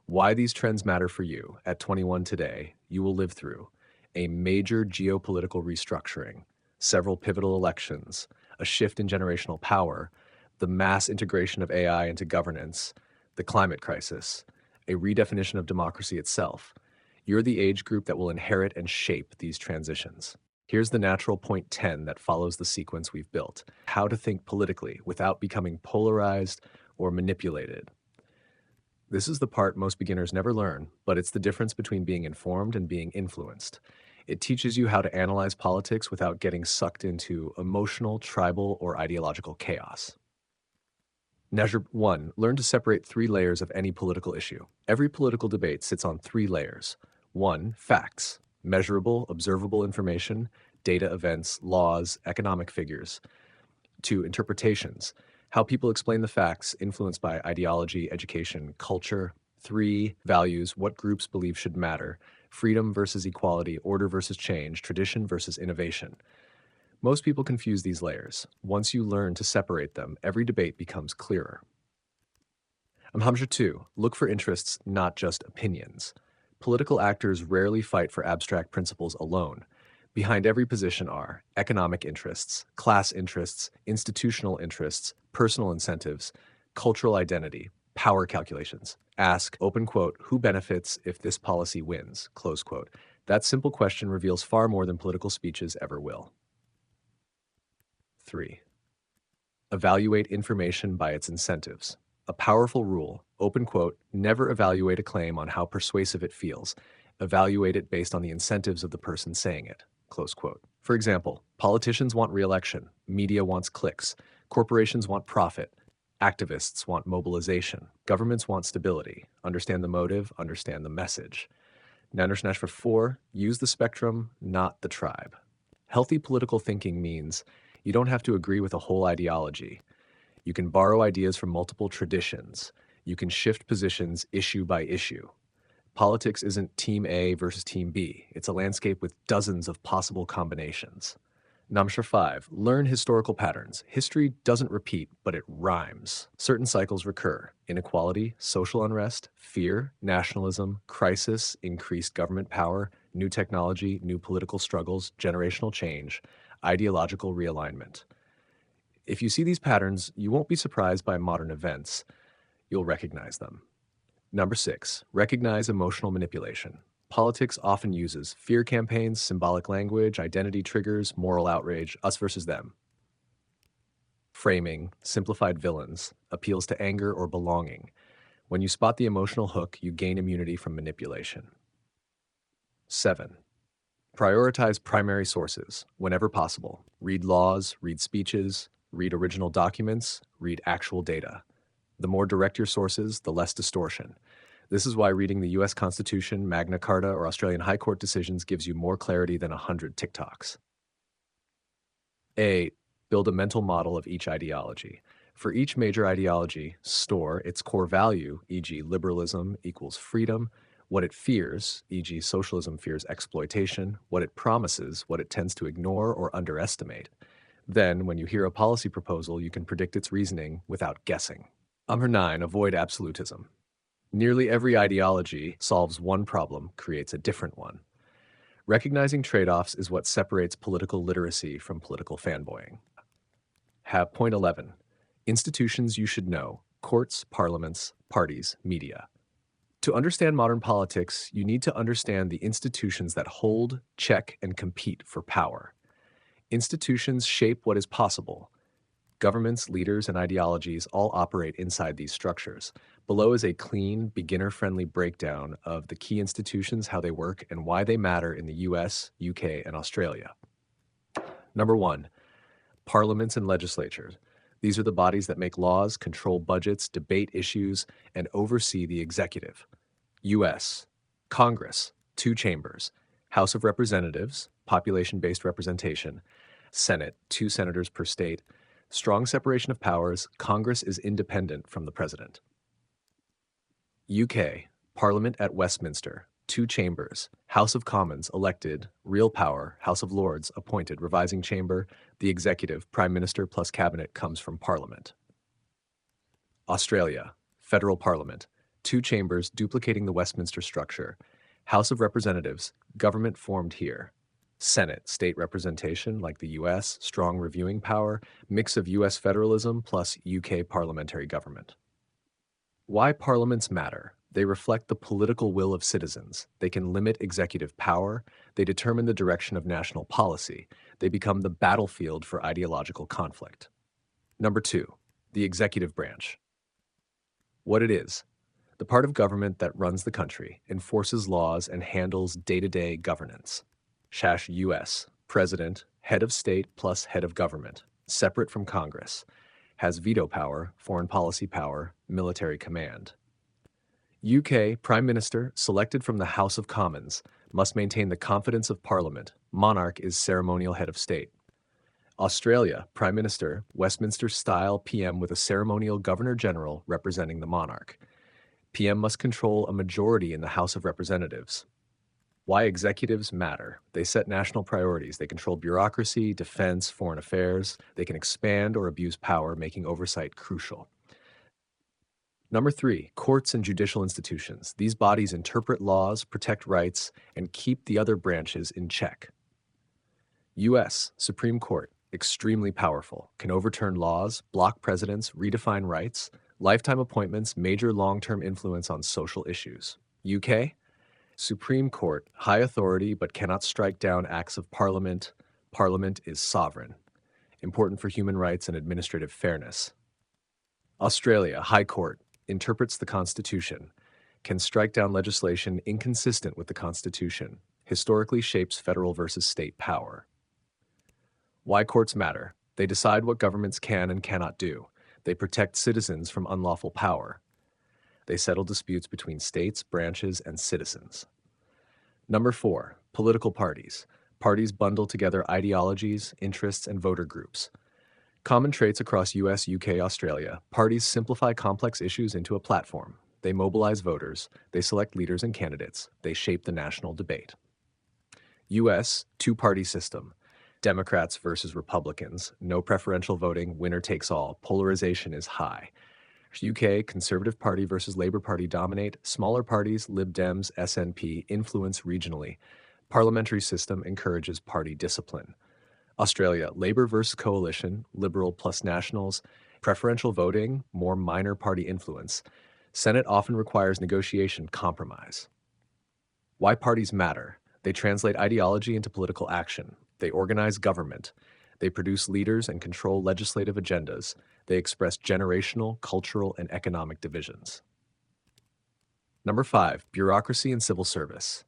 Why these trends matter for you at 21 today, you will live through a major geopolitical restructuring, several pivotal elections, a shift in generational power, the mass integration of AI into governance, the climate crisis, a redefinition of democracy itself. You're the age group that will inherit and shape these transitions. Here's the natural point 10 that follows the sequence we've built: how to think politically without becoming polarized or manipulated. This is the part most beginners never learn, but it's the difference between being informed and being influenced. It teaches you how to analyze politics without getting sucked into emotional, tribal, or ideological chaos. Measure 1. Learn to separate three layers of any political issue. Every political debate sits on three layers. 1. Facts. Measurable, observable information, data, events, laws, economic figures. 2. Interpretations. How people explain the facts, influenced by ideology, education, culture. 3. Values. What groups believe should matter. Freedom versus equality, order versus change, tradition versus innovation. Most people confuse these layers. Once you learn to separate them, every debate becomes clearer. Measure 2. Look for interests, not just opinions. Political actors rarely fight for abstract principles alone. Behind every position are economic interests, class interests, institutional interests, personal incentives, cultural identity, power calculations. Ask, open quote, who benefits if this policy wins, close quote. That simple question reveals far more than political speeches ever will. 3. Evaluate information by its incentives. A powerful rule, open quote, never evaluate a claim on how persuasive it feels. Evaluate it based on the incentives of the person saying it, close quote. For example, politicians want re-election, media wants clicks, corporations want profit, activists want mobilization, governments want stability. Understand the motive, understand the message. Nandersnash for 4, use the spectrum, not the tribe. Healthy political thinking means you don't have to agree with a whole ideology. You can borrow ideas from multiple traditions. You can shift positions issue by issue. Politics isn't Team A versus Team B. It's a landscape with dozens of possible combinations. Namshar 5. Learn historical patterns. History doesn't repeat, but it rhymes. Certain cycles recur: inequality, social unrest, fear, nationalism, crisis, increased government power, new technology, new political struggles, generational change, ideological realignment. If you see these patterns, you won't be surprised by modern events. You'll recognize them. 6. Recognize emotional manipulation. Politics often uses fear campaigns, symbolic language, identity triggers, moral outrage, us versus them. Framing, simplified villains, appeals to anger or belonging. When you spot the emotional hook, you gain immunity from manipulation. 7. Prioritize primary sources whenever possible. Read laws, read speeches, read original documents, read actual data. The more direct your sources, the less distortion. This is why reading the US Constitution, Magna Carta, or Australian High Court decisions gives you more clarity than 100 TikToks. 8. Build a mental model of each ideology. For each major ideology, store its core value, e.g. liberalism equals freedom, what it fears, e.g. socialism fears exploitation, what it promises, what it tends to ignore or underestimate. Then, when you hear a policy proposal, you can predict its reasoning without guessing. Number 9. Avoid absolutism. Nearly every ideology solves one problem, creates a different one. Recognizing trade-offs is what separates political literacy from political fanboying. Point 11. Institutions you should know: courts, parliaments, parties, media. To understand modern politics, you need to understand the institutions that hold, check, and compete for power. Institutions shape what is possible. Governments, leaders, and ideologies all operate inside these structures. Below is a clean, beginner-friendly breakdown of the key institutions, how they work, and why they matter in the US, UK, and Australia. Number 1. Parliaments and legislatures. These are the bodies that make laws, control budgets, debate issues, and oversee the executive. U.S. Congress, two chambers. House of Representatives, population-based representation. Senate, two senators per state. Strong separation of powers. Congress is independent from the president. UK, Parliament at Westminster, two chambers. House of Commons, elected, real power. House of Lords, appointed, revising chamber. The executive, Prime Minister plus cabinet, comes from Parliament. Australia, Federal Parliament, two chambers duplicating the Westminster structure. House of Representatives, government formed here. Senate, state representation like the US, strong reviewing power, mix of US federalism plus UK parliamentary government. Why parliaments matter? They reflect the political will of citizens. They can limit executive power. They determine the direction of national policy. They become the battlefield for ideological conflict. Number 2, the executive branch. What it is: the part of government that runs the country, enforces laws, and handles day-to-day governance. US, president, head of state plus head of government, separate from Congress, has veto power, foreign policy power, military command. UK, prime minister, selected from the House of Commons, must maintain the confidence of Parliament. Monarch is ceremonial head of state. Australia, prime minister, Westminster-style PM with a ceremonial governor-general representing the monarch. PM must control a majority in the House of Representatives. Why executives matter. They set national priorities. They control bureaucracy, defense, foreign affairs. They can expand or abuse power, making oversight crucial. Number 3, courts and judicial institutions. These bodies interpret laws, protect rights, and keep the other branches in check. US, Supreme Court, extremely powerful, can overturn laws, block presidents, redefine rights, lifetime appointments, major long-term influence on social issues. UK, Supreme Court, high authority but cannot strike down acts of Parliament. Parliament is sovereign. Important for human rights and administrative fairness. Australia, High Court, interprets the Constitution, can strike down legislation inconsistent with the Constitution, historically shapes federal versus state power. Why courts matter. They decide what governments can and cannot do. They protect citizens from unlawful power. They settle disputes between states, branches, and citizens. Number 4, political parties. Parties bundle together ideologies, interests, and voter groups. Common traits across US, UK, Australia. Parties simplify complex issues into a platform. They mobilize voters. They select leaders and candidates. They shape the national debate. US, two-party system. Democrats versus Republicans. No preferential voting, winner takes all. Polarization is high. UK, Conservative Party versus Labour Party dominate. Smaller parties, Lib Dems, SNP, influence regionally. Parliamentary system encourages party discipline. Australia, Labour versus Coalition, Liberal plus Nationals. Preferential voting, more minor party influence. Senate often requires negotiation, compromise. Why parties matter. They translate ideology into political action. They organize government. They produce leaders and control legislative agendas. They express generational, cultural, and economic divisions. Number 5, bureaucracy and civil service.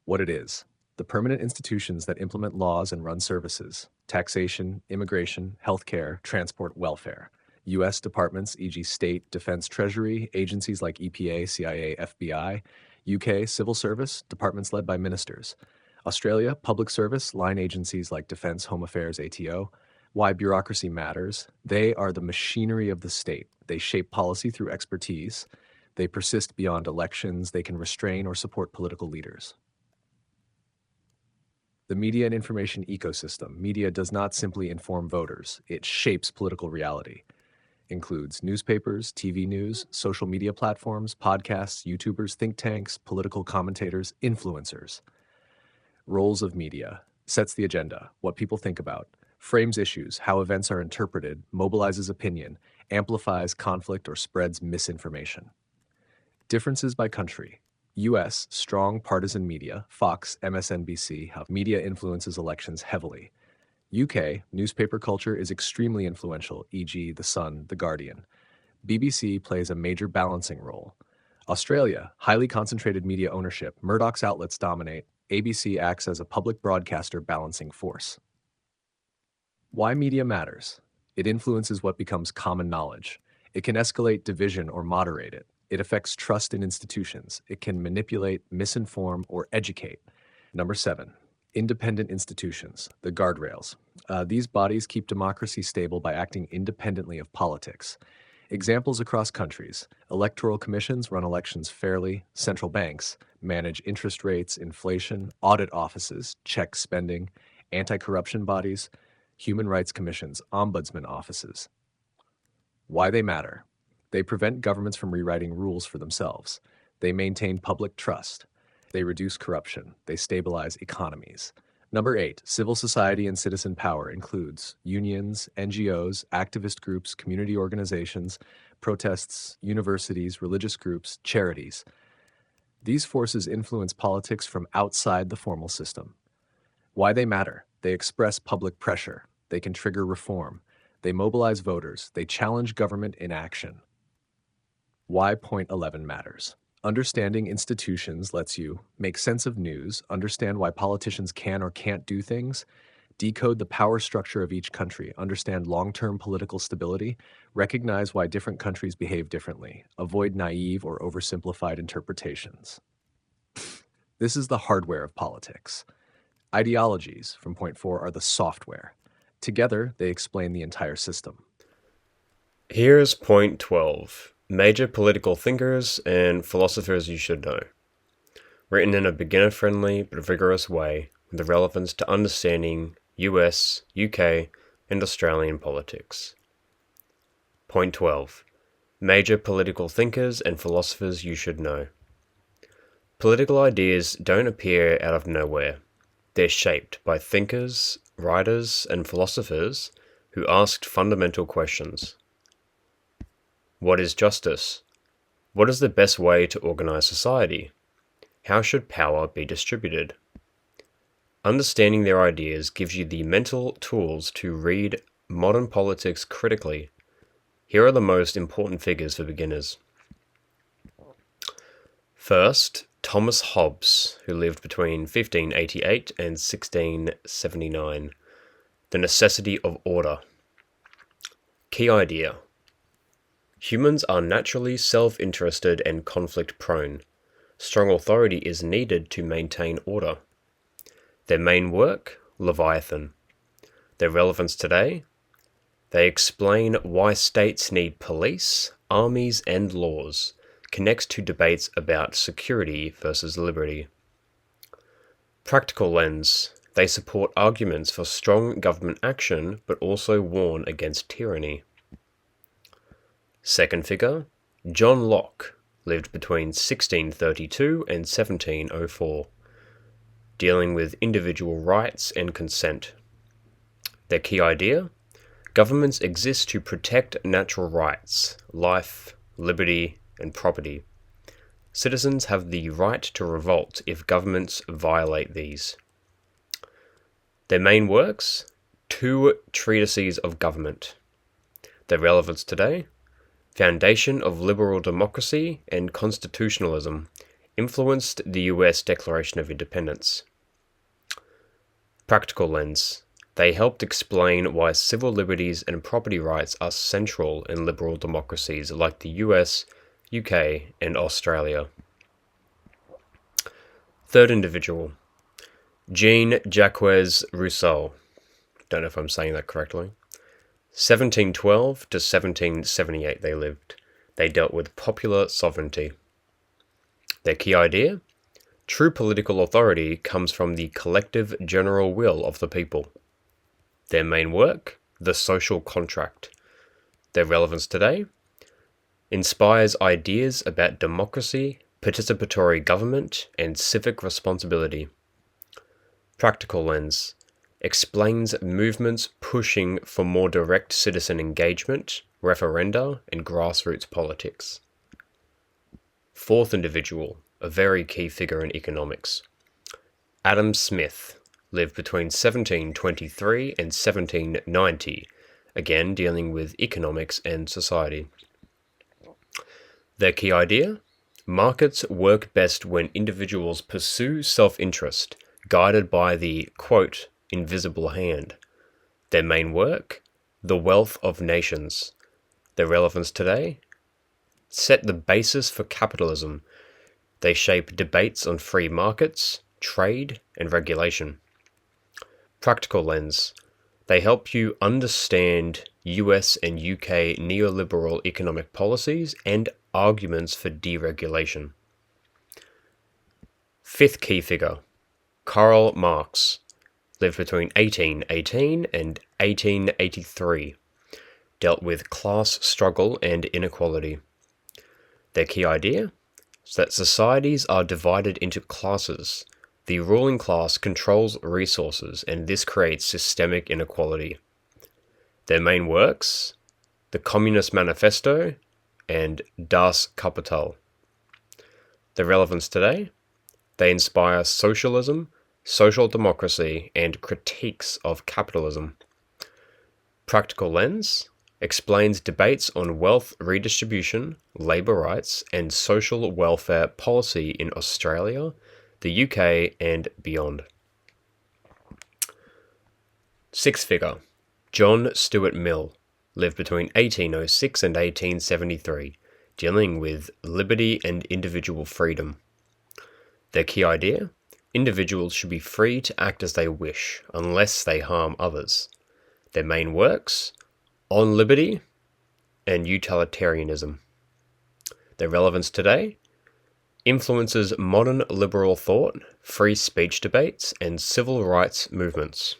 What it is: the permanent institutions that implement laws and run services, taxation, immigration, healthcare, transport, welfare. U.S. departments, e.g. state, defense, treasury, agencies like EPA, CIA, FBI. UK, civil service, departments led by ministers. Australia, public service, line agencies like Defense, Home Affairs, ATO. Why bureaucracy matters. They are the machinery of the state. They shape policy through expertise. They persist beyond elections. They can restrain or support political leaders. The media and information ecosystem. Media does not simply inform voters. It shapes political reality. Includes newspapers, TV news, social media platforms, podcasts, YouTubers, think tanks, political commentators, influencers. Roles of media. Sets the agenda, what people think about, frames issues, how events are interpreted, mobilizes opinion, amplifies conflict, or spreads misinformation. Differences by country. US, strong partisan media, Fox, MSNBC, how media influences elections heavily. UK, newspaper culture is extremely influential, e.g. The Sun, The Guardian. BBC plays a major balancing role. Australia, highly concentrated media ownership, Murdoch's outlets dominate, ABC acts as a public broadcaster balancing force. Why media matters. It influences what becomes common knowledge. It can escalate division or moderate it. It affects trust in institutions. It can manipulate, misinform, or educate. Number 7, independent institutions, the guardrails. These bodies keep democracy stable by acting independently of politics. Examples across countries: electoral commissions run elections fairly, central banks manage interest rates, inflation, audit offices check spending, anti corruption bodies, human rights commissions, ombudsman offices. Why they matter: they prevent governments from rewriting rules for themselves, they maintain public trust, they reduce corruption, they stabilize economies. Number 8, civil society and citizen power includes unions, NGOs, activist groups, community organizations, protests, universities, religious groups, charities. These forces influence politics from outside the formal system. Why they matter: they express public pressure, they can trigger reform, they mobilize voters, they challenge government inaction. Why point 11 matters: understanding institutions lets you make sense of news, understand why politicians can or can't do things, decode the power structure of each country, understand long-term political stability, recognize why different countries behave differently, avoid naive or oversimplified interpretations. This is the hardware of politics. Ideologies, from point 4, are the software. Together, they explain the entire system. Here's point 12. Major political thinkers and philosophers you should know. Written in a beginner-friendly but vigorous way with relevance to understanding US, UK, and Australian politics. Point 12. Major political thinkers and philosophers you should know. Political ideas don't appear out of nowhere. They're shaped by thinkers, writers, and philosophers who asked fundamental questions. What is justice? What is the best way to organize society? How should power be distributed? Understanding their ideas gives you the mental tools to read modern politics critically. Here are the most important figures for beginners. First, Thomas Hobbes, who lived between 1588 and 1679. The necessity of order. Key idea: humans are naturally self-interested and conflict-prone. Strong authority is needed to maintain order. Their main work, Leviathan. Their relevance today? They explain why states need police, armies, and laws. Connects to debates about security versus liberty. Practical lens. They support arguments for strong government action, but also warn against tyranny. Second figure, John Locke, lived between 1632 and 1704, dealing with individual rights and consent. Their key idea? Governments exist to protect natural rights, life, liberty, and property. Citizens have the right to revolt if governments violate these. Their main works? 2 treatises of government. Their relevance today? Foundation of liberal democracy and constitutionalism, influenced the US Declaration of Independence. Practical lens. They helped explain why civil liberties and property rights are central in liberal democracies like the US, UK, and Australia. Third individual, Jean-Jacques Rousseau. Don't know if I'm saying that correctly. 1712 to 1778 they lived. They dealt with popular sovereignty. Their key idea? True political authority comes from the collective general will of the people. Their main work? The Social Contract. Their relevance today? Inspires ideas about democracy, participatory government, and civic responsibility. Practical lens. Explains movements pushing for more direct citizen engagement, referenda, and grassroots politics. Fourth individual, a very key figure in economics. Adam Smith, lived between 1723 and 1790, again dealing with economics and society. Their key idea? Markets work best when individuals pursue self-interest, guided by the, quote, invisible hand. Their main work? The wealth of nations. Their relevance today. Set the basis for capitalism. They shape debates on free markets, trade, and regulation. Practical lens. They help you understand US and UK neoliberal economic policies and arguments for deregulation. Fifth key figure, Karl Marx, lived between 1818 and 1883, dealt with class struggle and inequality. Their key idea is that societies are divided into classes. The ruling class controls resources, and this creates systemic inequality. Their main works, the Communist Manifesto and Das Kapital. Their relevance today, they inspire socialism, social democracy, and critiques of capitalism. Practical lens explains debates on wealth redistribution, labour rights, and social welfare policy in Australia, the UK, and beyond. Sixth figure, John Stuart Mill, lived between 1806 and 1873, dealing with liberty and individual freedom. Their key idea? Individuals should be free to act as they wish, unless they harm others. Their main works? On liberty and utilitarianism. Their relevance today? Influences modern liberal thought, free speech debates, and civil rights movements.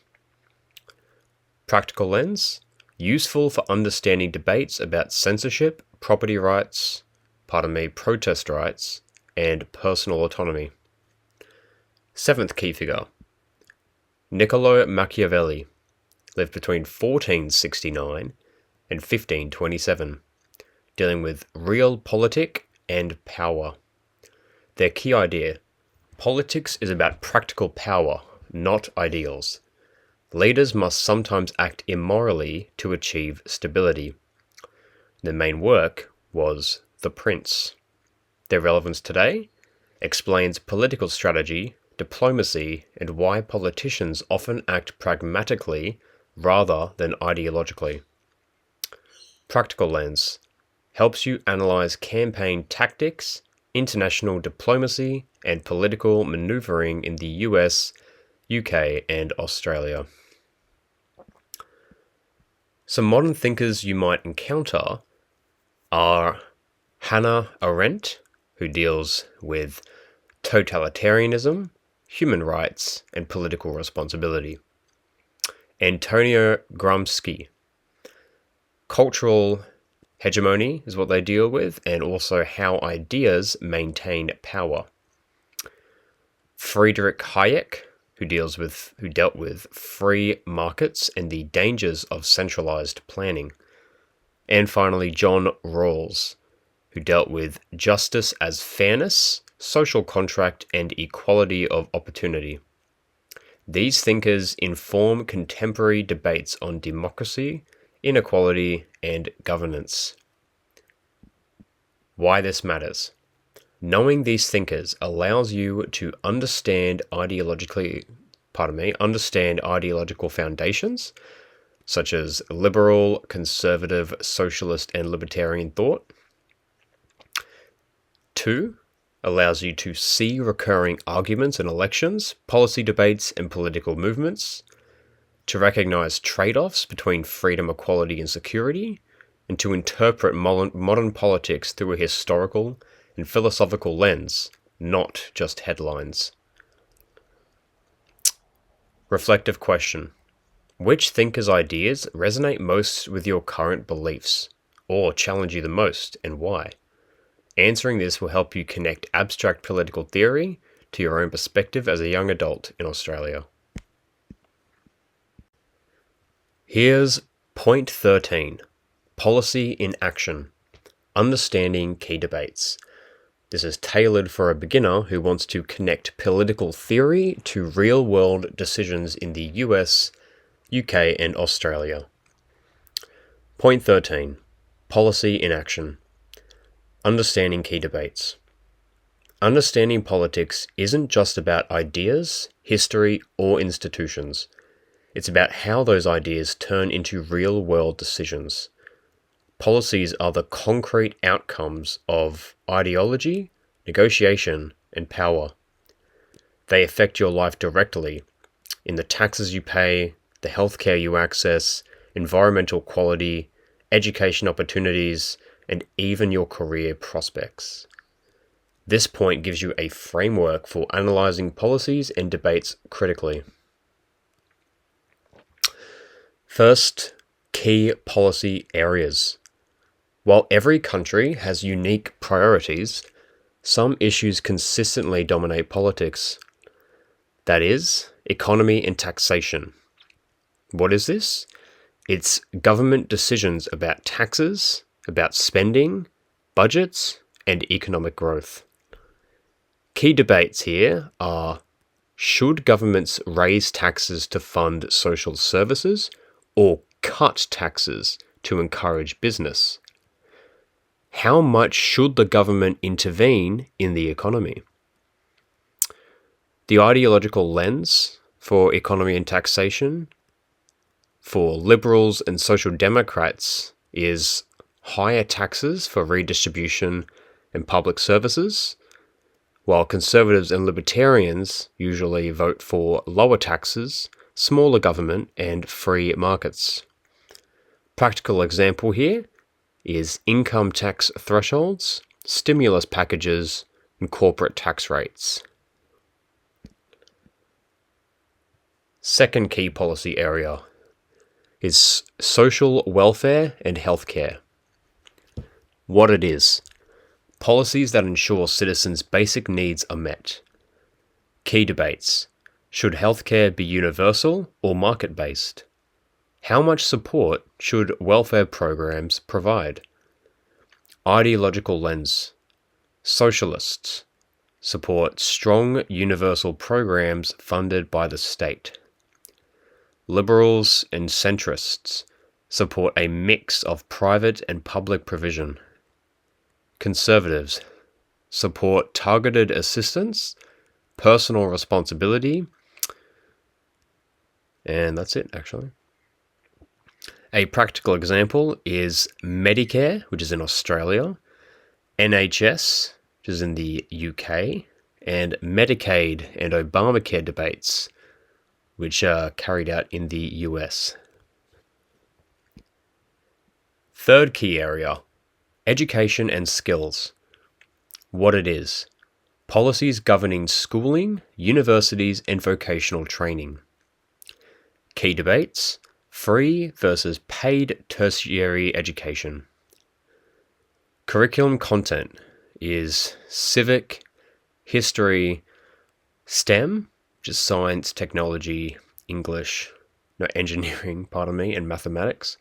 Practical lens? Useful for understanding debates about censorship, property rights, protest rights, and personal autonomy. Seventh key figure, Niccolo Machiavelli, lived between 1469 and 1527, dealing with realpolitik and power. Their key idea, politics is about practical power, not ideals. Leaders must sometimes act immorally to achieve stability. Their main work was The Prince. Their relevance today explains political strategy, diplomacy, and why politicians often act pragmatically rather than ideologically. Practical lens helps you analyze campaign tactics, international diplomacy, and political maneuvering in the US, UK, and Australia. Some modern thinkers you might encounter are Hannah Arendt, who deals with totalitarianism, human rights, and political responsibility. Antonio Gramsci. Cultural hegemony is what they deal with, and also how ideas maintain power. Friedrich Hayek, who dealt with free markets and the dangers of centralized planning. And finally, John Rawls, who dealt with justice as fairness, social contract, and equality of opportunity. These thinkers inform contemporary debates on democracy, inequality, and governance. Why this matters. Knowing these thinkers allows you to understand ideological foundations, such as liberal, conservative, socialist, and libertarian thought. 2, allows you to see recurring arguments in elections, policy debates, and political movements, to recognize trade-offs between freedom, equality, and security, and to interpret modern politics through a historical and philosophical lens, not just headlines. Reflective question. Which thinker's ideas resonate most with your current beliefs, or challenge you the most, and why? Answering this will help you connect abstract political theory to your own perspective as a young adult in Australia. Here's point 13. Policy in action. Understanding key debates. This is tailored for a beginner who wants to connect political theory to real-world decisions in the US, UK, and Australia. Point 13. Policy in action. Understanding key debates. Understanding politics isn't just about ideas, history, or institutions. It's about how those ideas turn into real-world decisions. Policies are the concrete outcomes of ideology, negotiation, and power. They affect your life directly in the taxes you pay, the healthcare you access, environmental quality, education opportunities, and even your career prospects. This point gives you a framework for analysing policies and debates critically. First, key policy areas. While every country has unique priorities, some issues consistently dominate politics. That is, economy and taxation. What is this? It's government decisions about taxes, about spending, budgets, and economic growth. Key debates here are: should governments raise taxes to fund social services or cut taxes to encourage business? How much should the government intervene in the economy? The ideological lens for economy and taxation for Liberals and Social Democrats is higher taxes for redistribution and public services, while Conservatives and Libertarians usually vote for lower taxes, smaller government, and free markets. Practical example here is income tax thresholds, stimulus packages, and corporate tax rates. Second key policy area is social welfare and healthcare. What it is: policies that ensure citizens' basic needs are met. Key debates: should healthcare be universal or market-based? How much support should welfare programs provide? Ideological lens: socialists support strong universal programs funded by the state. Liberals and centrists support a mix of private and public provision. Conservatives support targeted assistance, personal responsibility, and that's it, actually. A practical example is Medicare, which is in Australia, NHS, which is in the UK, and Medicaid and Obamacare debates, which are carried out in the US. Third key area: education and skills. What it is: policies governing schooling, universities, and vocational training. Key debates: free versus paid tertiary education. Curriculum content is civic, history, STEM, which is science, technology, engineering, and mathematics,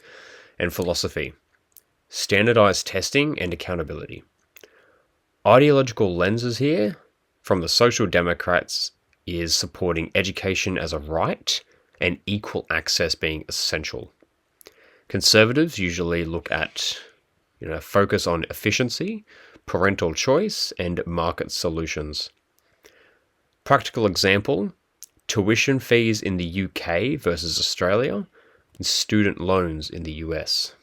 and philosophy. Standardized testing and accountability. Ideological lenses here from the Social Democrats is supporting education as a right and equal access being essential. Conservatives usually look at, focus on efficiency, parental choice, and market solutions. Practical example: tuition fees in the UK versus Australia, and student loans in the US.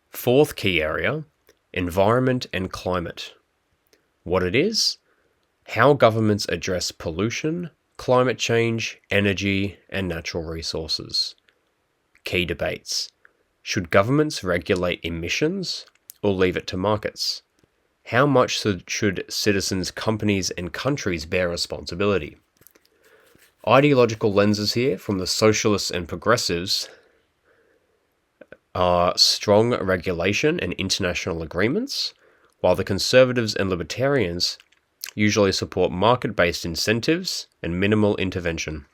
Fourth key area: environment and climate. What it is: how governments address pollution, climate change, energy, and natural resources. Key debates: should governments regulate emissions or leave it to markets? How much should citizens, companies, and countries bear responsibility? Ideological lenses here from the socialists and progressives are strong regulation and international agreements, while the conservatives and libertarians usually support market-based incentives and minimal intervention.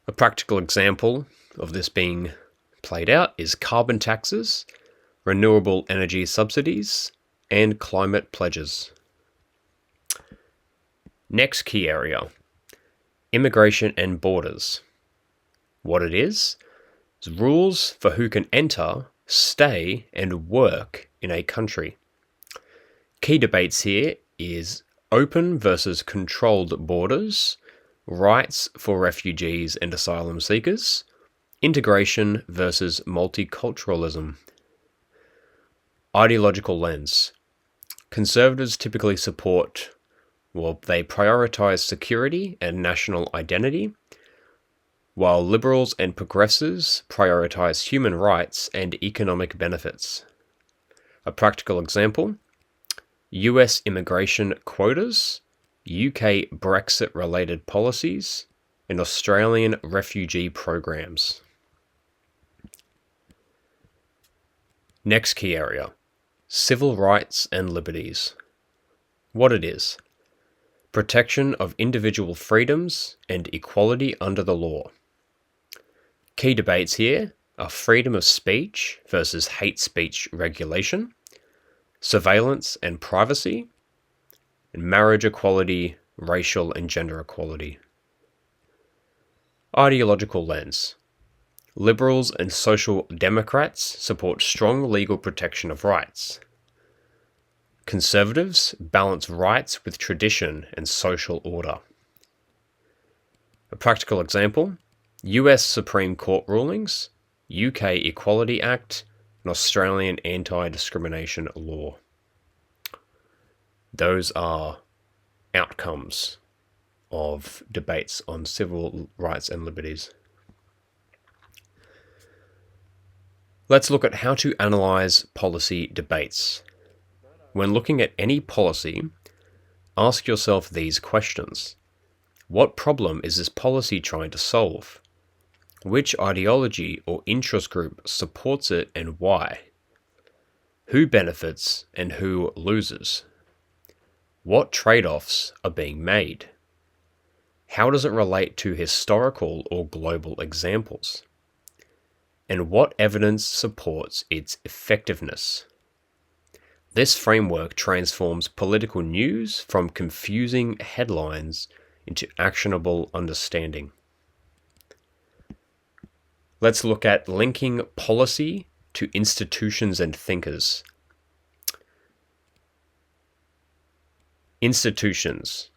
A practical example of this being played out is carbon taxes, renewable energy subsidies, and climate pledges. Next key area: immigration and borders. What it is rules for who can enter, stay, and work in a country. Key debates here is open versus controlled borders, rights for refugees and asylum seekers, integration versus multiculturalism. Ideological lens. Conservatives typically they prioritize security and national identity, while liberals and progressives prioritize human rights and economic benefits. A practical example: US immigration quotas, UK Brexit-related policies, and Australian refugee programs. Next key area: civil rights and liberties. What it is: protection of individual freedoms and equality under the law. Key debates here are freedom of speech versus hate speech regulation, surveillance and privacy, and marriage equality, racial and gender equality. Ideological lens. Liberals and social democrats support strong legal protection of rights. Conservatives balance rights with tradition and social order. A practical example: US Supreme Court rulings, UK Equality Act, and Australian anti-discrimination law. Those are outcomes of debates on civil rights and liberties. Let's look at how to analyze policy debates. When looking at any policy, ask yourself these questions. What problem is this policy trying to solve? Which ideology or interest group supports it and why? Who benefits and who loses? What trade-offs are being made? How does it relate to historical or global examples? And what evidence supports its effectiveness? This framework transforms political news from confusing headlines into actionable understanding. Let's look at linking policy to institutions and thinkers. Institutions.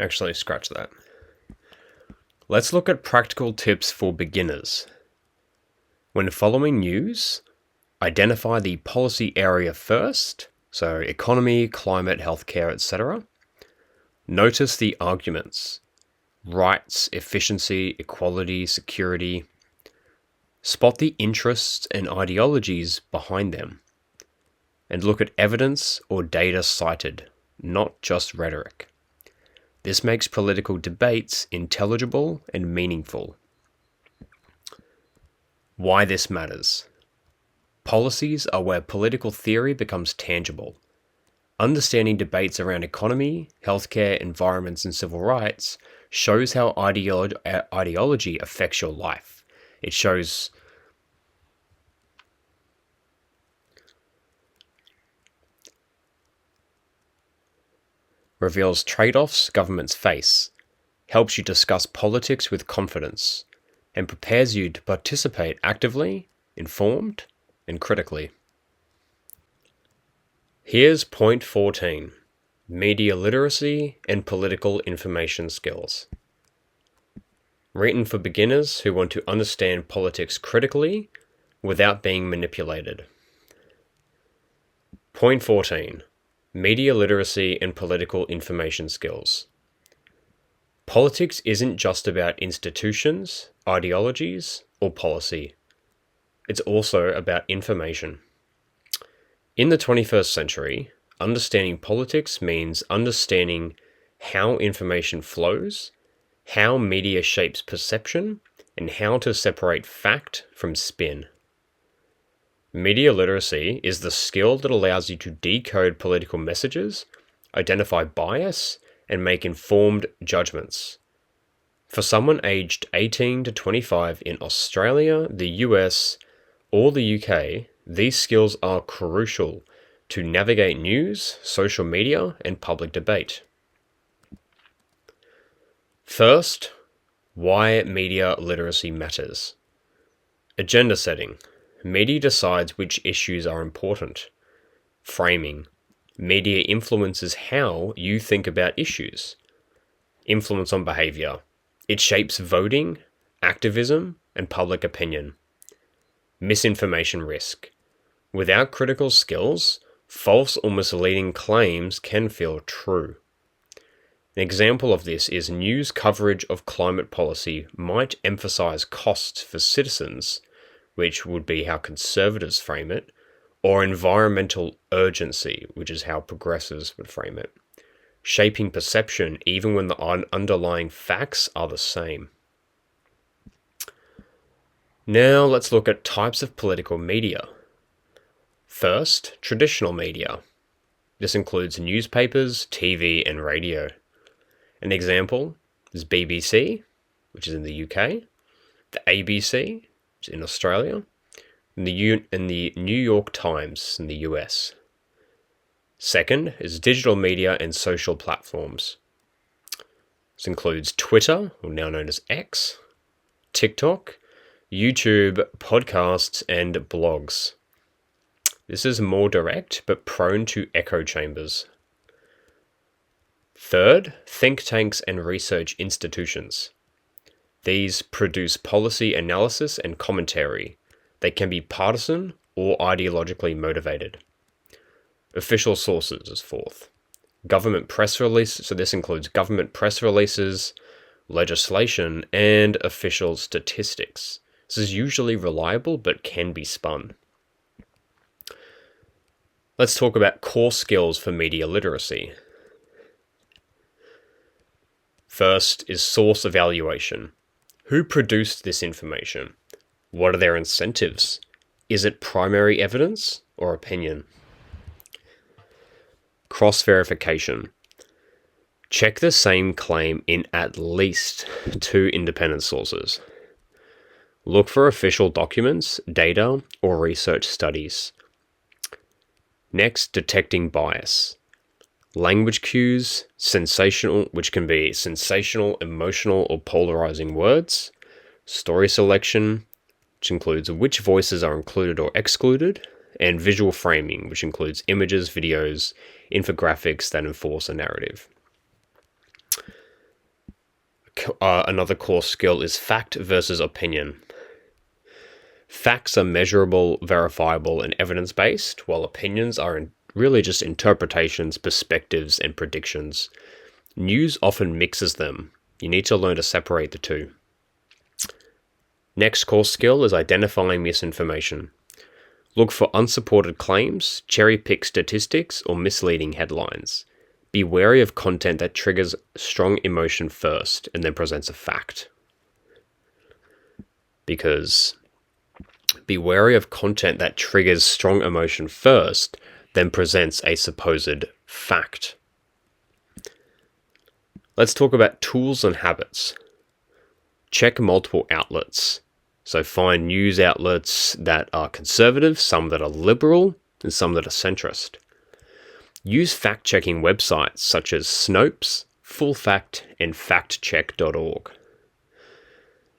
Actually, scratch that. Let's look at practical tips for beginners. When following news, identify the policy area first, so economy, climate, healthcare, etc. Notice the arguments: rights, efficiency, equality, security. Spot the interests and ideologies behind them. And look at evidence or data cited, not just rhetoric. This makes political debates intelligible and meaningful. Why this matters. Policies are where political theory becomes tangible. Understanding debates around economy, healthcare, environments, and civil rights shows how ideology affects your life. It reveals trade-offs governments face, helps you discuss politics with confidence, and prepares you to participate actively, informed, and critically. Here's point 14, media literacy and political information skills. Written for beginners who want to understand politics critically without being manipulated. Point 14. Media literacy and political information skills. Politics isn't just about institutions, ideologies, or policy. It's also about information. In the 21st century, understanding politics means understanding how information flows, how media shapes perception, and how to separate fact from spin. Media literacy is the skill that allows you to decode political messages identify bias, and make informed judgments. For someone aged 18 to 25 in Australia, the US, or the UK, these skills are crucial to navigate news, social media, and public debate. First, why media literacy matters. Agenda setting. Media decides which issues are important. Framing. Media influences how you think about issues. Influence on behavior. It shapes voting, activism, and public opinion. Misinformation risk. Without critical skills, false or misleading claims can feel true. An example of this is news coverage of climate policy might emphasize costs for citizens, which would be how conservatives frame it, or environmental urgency, which is how progressives would frame it, shaping perception even when the underlying facts are the same. Now let's look at types of political media. First, traditional media. This includes newspapers, TV, and radio. An example is BBC, which is in the UK, the ABC, which is in Australia, and the New York Times in the US. Second is digital media and social platforms. This includes Twitter, or now known as X, TikTok, YouTube, podcasts, and blogs. This is more direct but prone to echo chambers. Third, think tanks and research institutions. These produce policy analysis and commentary. They can be partisan or ideologically motivated. Official sources is fourth. Government press releases, so this includes government press releases, legislation, and official statistics. This is usually reliable but can be spun. Let's talk about core skills for media literacy. First is source evaluation. Who produced this information? What are their incentives? Is it primary evidence or opinion? Cross-verification. Check the same claim in at least 2 independent sources. Look for official documents, data, or research studies. Next, detecting bias. Language cues, sensational, which can be sensational, emotional, or polarizing words. Story selection, which includes which voices are included or excluded. And visual framing, which includes images, videos, infographics that enforce a narrative. Another core skill is fact versus opinion. Facts are measurable, verifiable, and evidence-based, while opinions are really just interpretations, perspectives, and predictions. News often mixes them. You need to learn to separate the two. Next core skill is identifying misinformation. Look for unsupported claims, cherry-pick statistics, or misleading headlines. Be wary of content that triggers strong emotion first and then presents a fact. Be wary of content that triggers strong emotion first, then presents a supposed fact. Let's talk about tools and habits. Check multiple outlets. So find news outlets that are conservative, some that are liberal, and some that are centrist. Use fact-checking websites such as Snopes, Full Fact, and factcheck.org.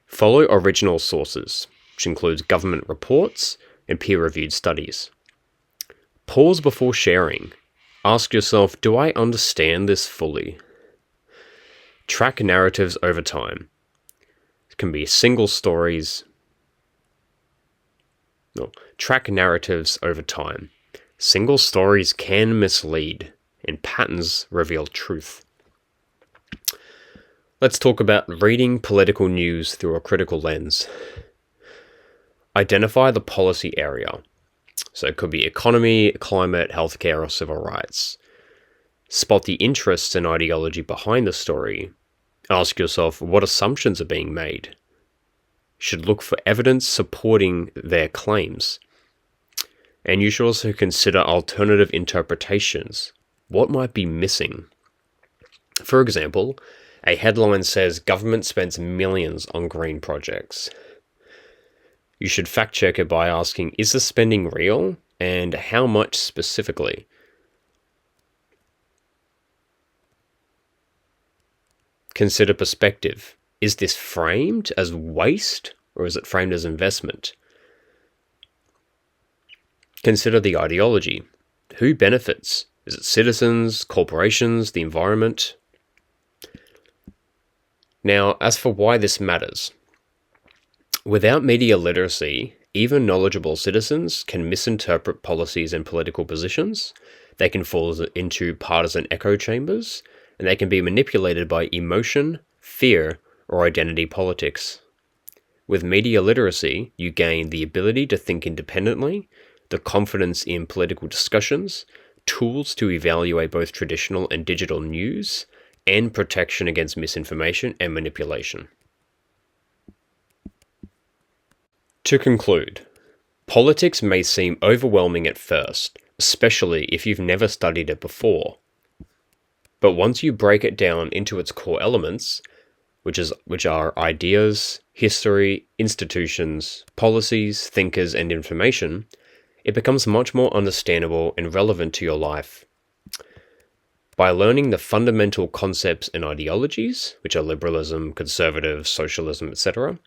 Follow original sources, which includes government reports and peer-reviewed studies. Pause before sharing. Ask yourself, do I understand this fully? Track narratives over time. It can be single stories. Track narratives over time. Single stories can mislead, and patterns reveal truth. Let's talk about reading political news through a critical lens. Identify the policy area. So it could be economy, climate, healthcare, or civil rights. Spot the interests and ideology behind the story. Ask yourself what assumptions are being made. You should look for evidence supporting their claims. And you should also consider alternative interpretations. what might be missing? For example, a headline says government spends millions on green projects. You should fact check it by asking, is the spending real and how much specifically? Consider perspective. Is this framed as waste or is it framed as investment? Consider the ideology. Who benefits? Is it citizens, corporations, the environment? Now, as for why this matters, without media literacy, even knowledgeable citizens can misinterpret policies and political positions. They can fall into partisan echo chambers, and they can be manipulated by emotion, fear, or identity politics. With media literacy, you gain the ability to think independently, the confidence in political discussions, tools to evaluate both traditional and digital news, and protection against misinformation and manipulation. To conclude, politics may seem overwhelming at first, especially if you've never studied it before. But once you break it down into its core elements, which are ideas, history, institutions, policies, thinkers, and information, it becomes much more understandable and relevant to your life. By learning the fundamental concepts and ideologies, which are liberalism, conservative, socialism, etc.,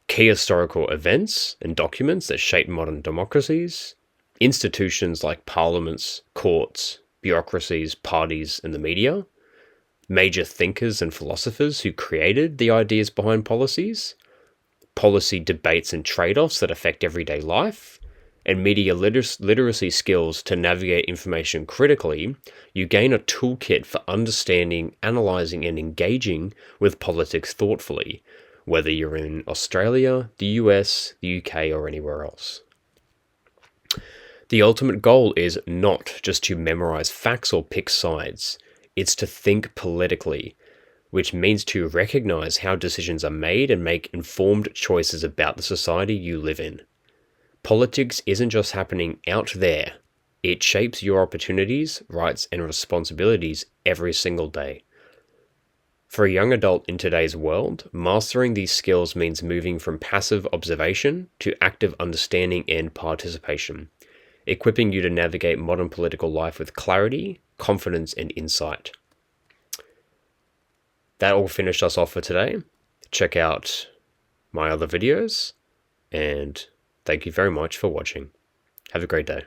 key historical events and documents that shape modern democracies, institutions like parliaments, courts, bureaucracies, parties, and the media, major thinkers and philosophers who created the ideas behind policies, policy debates and trade-offs that affect everyday life, and media literacy skills to navigate information critically, you gain a toolkit for understanding, analysing, and engaging with politics thoughtfully, whether you're in Australia, the US, the UK, or anywhere else. The ultimate goal is not just to memorise facts or pick sides, it's to think politically, which means to recognise how decisions are made and make informed choices about the society you live in. Politics isn't just happening out there, it shapes your opportunities, rights, and responsibilities every single day. For a young adult in today's world, mastering these skills means moving from passive observation to active understanding and participation, equipping you to navigate modern political life with clarity, confidence, and insight. That all finished us off for today. Check out my other videos, and thank you very much for watching. Have a great day.